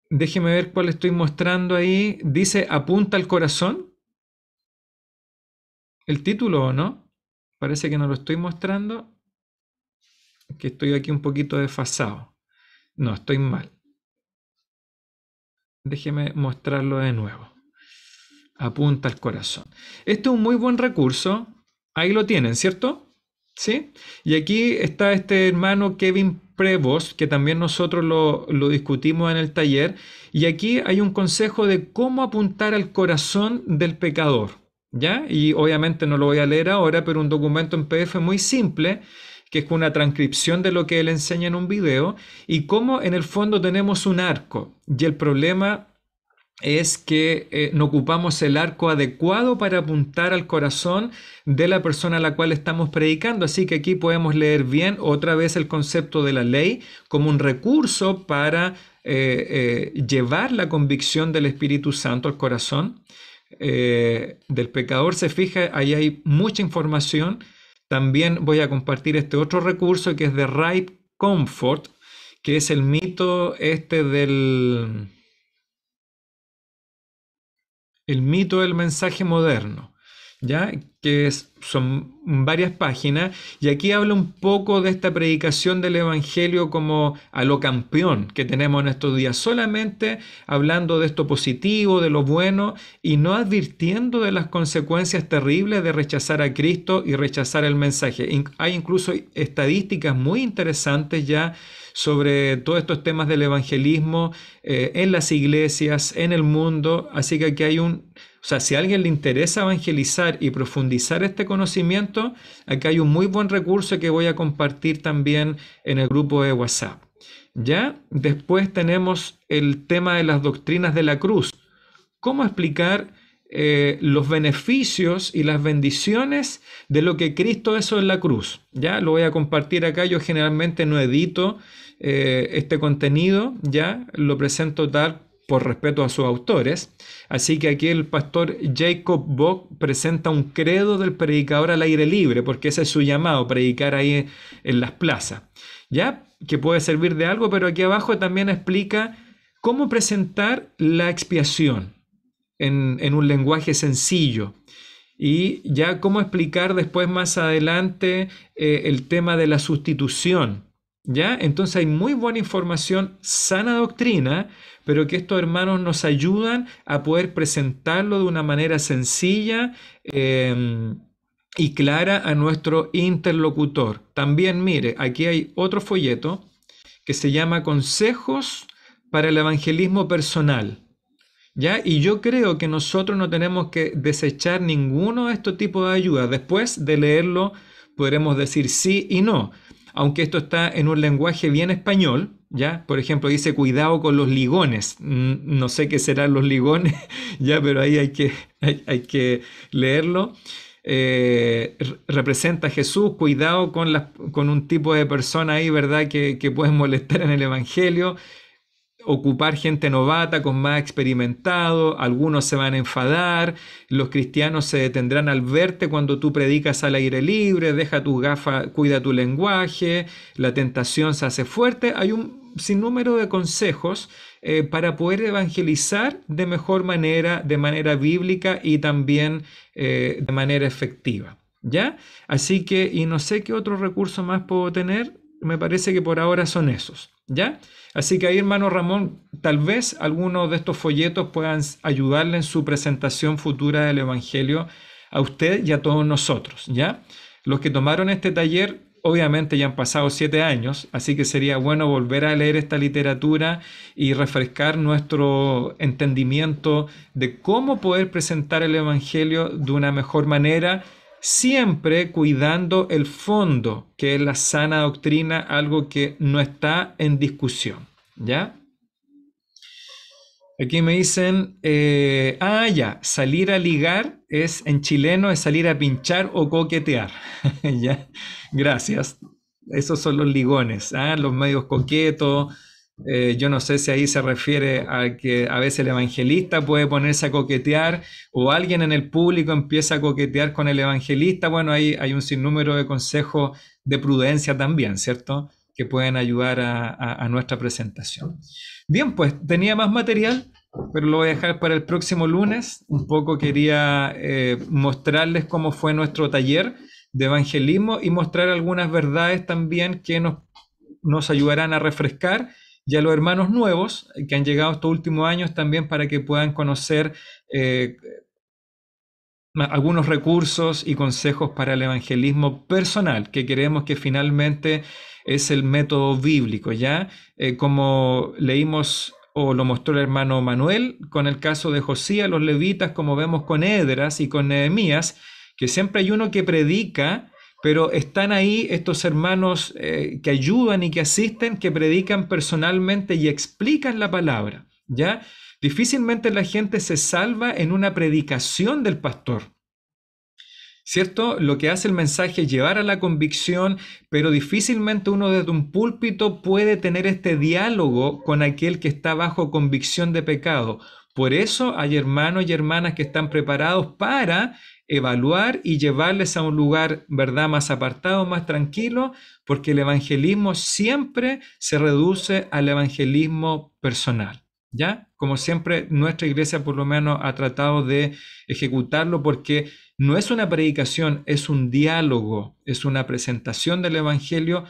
Déjeme ver cuál estoy mostrando ahí. Dice Apunta al Corazón. ¿El título o no? Parece que no lo estoy mostrando. Que estoy aquí un poquito desfasado. No, estoy mal. Déjeme mostrarlo de nuevo. Apunta al Corazón. Este es un muy buen recurso. Ahí lo tienen, ¿cierto? ¿Sí? Y aquí está este hermano Kevin Prevost, que también nosotros lo discutimos en el taller. Y aquí hay un consejo de cómo apuntar al corazón del pecador, ¿ya? Y obviamente no lo voy a leer ahora, pero un documento en PDF muy simple, que es una transcripción de lo que él enseña en un video, y cómo en el fondo tenemos un arco. Y el problema es que no ocupamos el arco adecuado para apuntar al corazón de la persona a la cual estamos predicando. Así que aquí podemos leer bien otra vez el concepto de la ley como un recurso para llevar la convicción del Espíritu Santo al corazón del pecador. Se fija, ahí hay mucha información. También voy a compartir este otro recurso que es de Ray Comfort, que es el mito el mito del mensaje moderno, ¿ya? Son varias páginas, y aquí habla un poco de esta predicación del Evangelio como a lo campeón que tenemos en estos días, solamente hablando de esto positivo, de lo bueno, y no advirtiendo de las consecuencias terribles de rechazar a Cristo y rechazar el mensaje. Hay incluso estadísticas muy interesantes ya sobre todos estos temas del evangelismo en las iglesias, en el mundo. Así que aquí hay si a alguien le interesa evangelizar y profundizar este conocimiento, aquí hay un muy buen recurso que voy a compartir también en el grupo de WhatsApp. Ya después tenemos el tema de las doctrinas de la cruz. ¿Cómo explicar los beneficios y las bendiciones de lo que Cristo hizo en la cruz? Ya lo voy a compartir acá. Yo generalmente no edito este contenido, ya lo presento tal por respeto a sus autores. Así que aquí el pastor Jacob Bock presenta un credo del predicador al aire libre, porque ese es su llamado, predicar ahí en las plazas, ya que puede servir de algo, pero aquí abajo también explica cómo presentar la expiación en un lenguaje sencillo, y ya cómo explicar después más adelante el tema de la sustitución. ¿Ya? Entonces hay muy buena información, sana doctrina, pero que estos hermanos nos ayudan a poder presentarlo de una manera sencilla y clara a nuestro interlocutor. También, mire, aquí hay otro folleto que se llama Consejos para el Evangelismo Personal. ¿Ya? Y yo creo que nosotros no tenemos que desechar ninguno de estos tipos de ayudas. Después de leerlo podremos decir sí y no. Aunque esto está en un lenguaje bien español, ¿ya? Por ejemplo, dice cuidado con los ligones. No sé qué serán los ligones, ¿ya? Pero ahí hay que leerlo. Representa a Jesús, cuidado con un tipo de persona ahí, ¿verdad? Que pueden molestar en el Evangelio. Ocupar gente novata con más experimentado, algunos se van a enfadar, los cristianos se detendrán al verte cuando tú predicas al aire libre, deja tus gafas, cuida tu lenguaje, la tentación se hace fuerte. Hay un sinnúmero de consejos para poder evangelizar de mejor manera, de manera bíblica y también de manera efectiva, ¿ya? Así que, y no sé qué otro recurso más puedo tener, me parece que por ahora son esos, ¿ya? Así que ahí, hermano Ramón, tal vez algunos de estos folletos puedan ayudarle en su presentación futura del Evangelio a usted y a todos nosotros, ¿ya? Los que tomaron este taller, obviamente ya han pasado 7 años, así que sería bueno volver a leer esta literatura y refrescar nuestro entendimiento de cómo poder presentar el Evangelio de una mejor manera, siempre cuidando el fondo, que es la sana doctrina, algo que no está en discusión, ¿ya? Aquí me dicen, salir a ligar en chileno es salir a pinchar o coquetear, ¿ya? Gracias. Esos son los ligones, los medios coquetos. Yo no sé si ahí se refiere a que a veces el evangelista puede ponerse a coquetear o alguien en el público empieza a coquetear con el evangelista. Bueno, ahí hay un sinnúmero de consejos de prudencia también, ¿cierto? Que pueden ayudar a nuestra presentación. Bien, pues tenía más material, pero lo voy a dejar para el próximo lunes. Un poco quería mostrarles cómo fue nuestro taller de evangelismo y mostrar algunas verdades también que nos ayudarán a refrescar, y a los hermanos nuevos que han llegado estos últimos años también, para que puedan conocer algunos recursos y consejos para el evangelismo personal, que creemos que finalmente es el método bíblico, ¿ya? Como leímos o lo mostró el hermano Manuel con el caso de Josías, los levitas, como vemos con Esdras y con Nehemías, que siempre hay uno que predica, pero están ahí estos hermanos que ayudan y que asisten, que predican personalmente y explican la palabra. ¿ya? Difícilmente la gente se salva en una predicación del pastor, ¿cierto? Lo que hace el mensaje es llevar a la convicción, pero difícilmente uno desde un púlpito puede tener este diálogo con aquel que está bajo convicción de pecado. Por eso hay hermanos y hermanas que están preparados para evaluar y llevarles a un lugar, ¿verdad?, más apartado, más tranquilo, porque el evangelismo siempre se reduce al evangelismo personal, ¿ya? Como siempre, nuestra iglesia por lo menos ha tratado de ejecutarlo, porque no es una predicación, es un diálogo, es una presentación del evangelio,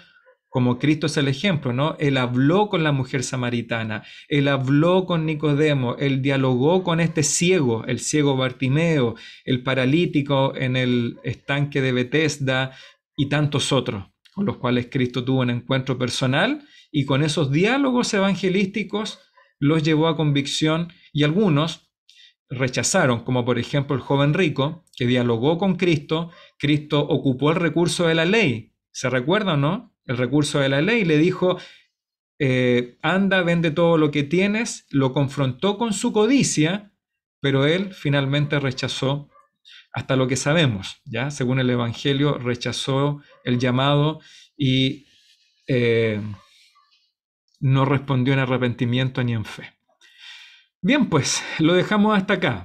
como Cristo es el ejemplo, ¿no? Él habló con la mujer samaritana, él habló con Nicodemo, él dialogó con este ciego, el ciego Bartimeo, el paralítico en el estanque de Betesda y tantos otros, con los cuales Cristo tuvo un encuentro personal, y con esos diálogos evangelísticos los llevó a convicción, y algunos rechazaron, como por ejemplo el joven rico, que dialogó con Cristo. Cristo ocupó el recurso de la ley, ¿se recuerda o no? El recurso de la ley, le dijo, anda, vende todo lo que tienes, lo confrontó con su codicia, pero él finalmente rechazó, hasta lo que sabemos, ¿ya? Según el Evangelio, rechazó el llamado y no respondió en arrepentimiento ni en fe. Bien, pues lo dejamos hasta acá.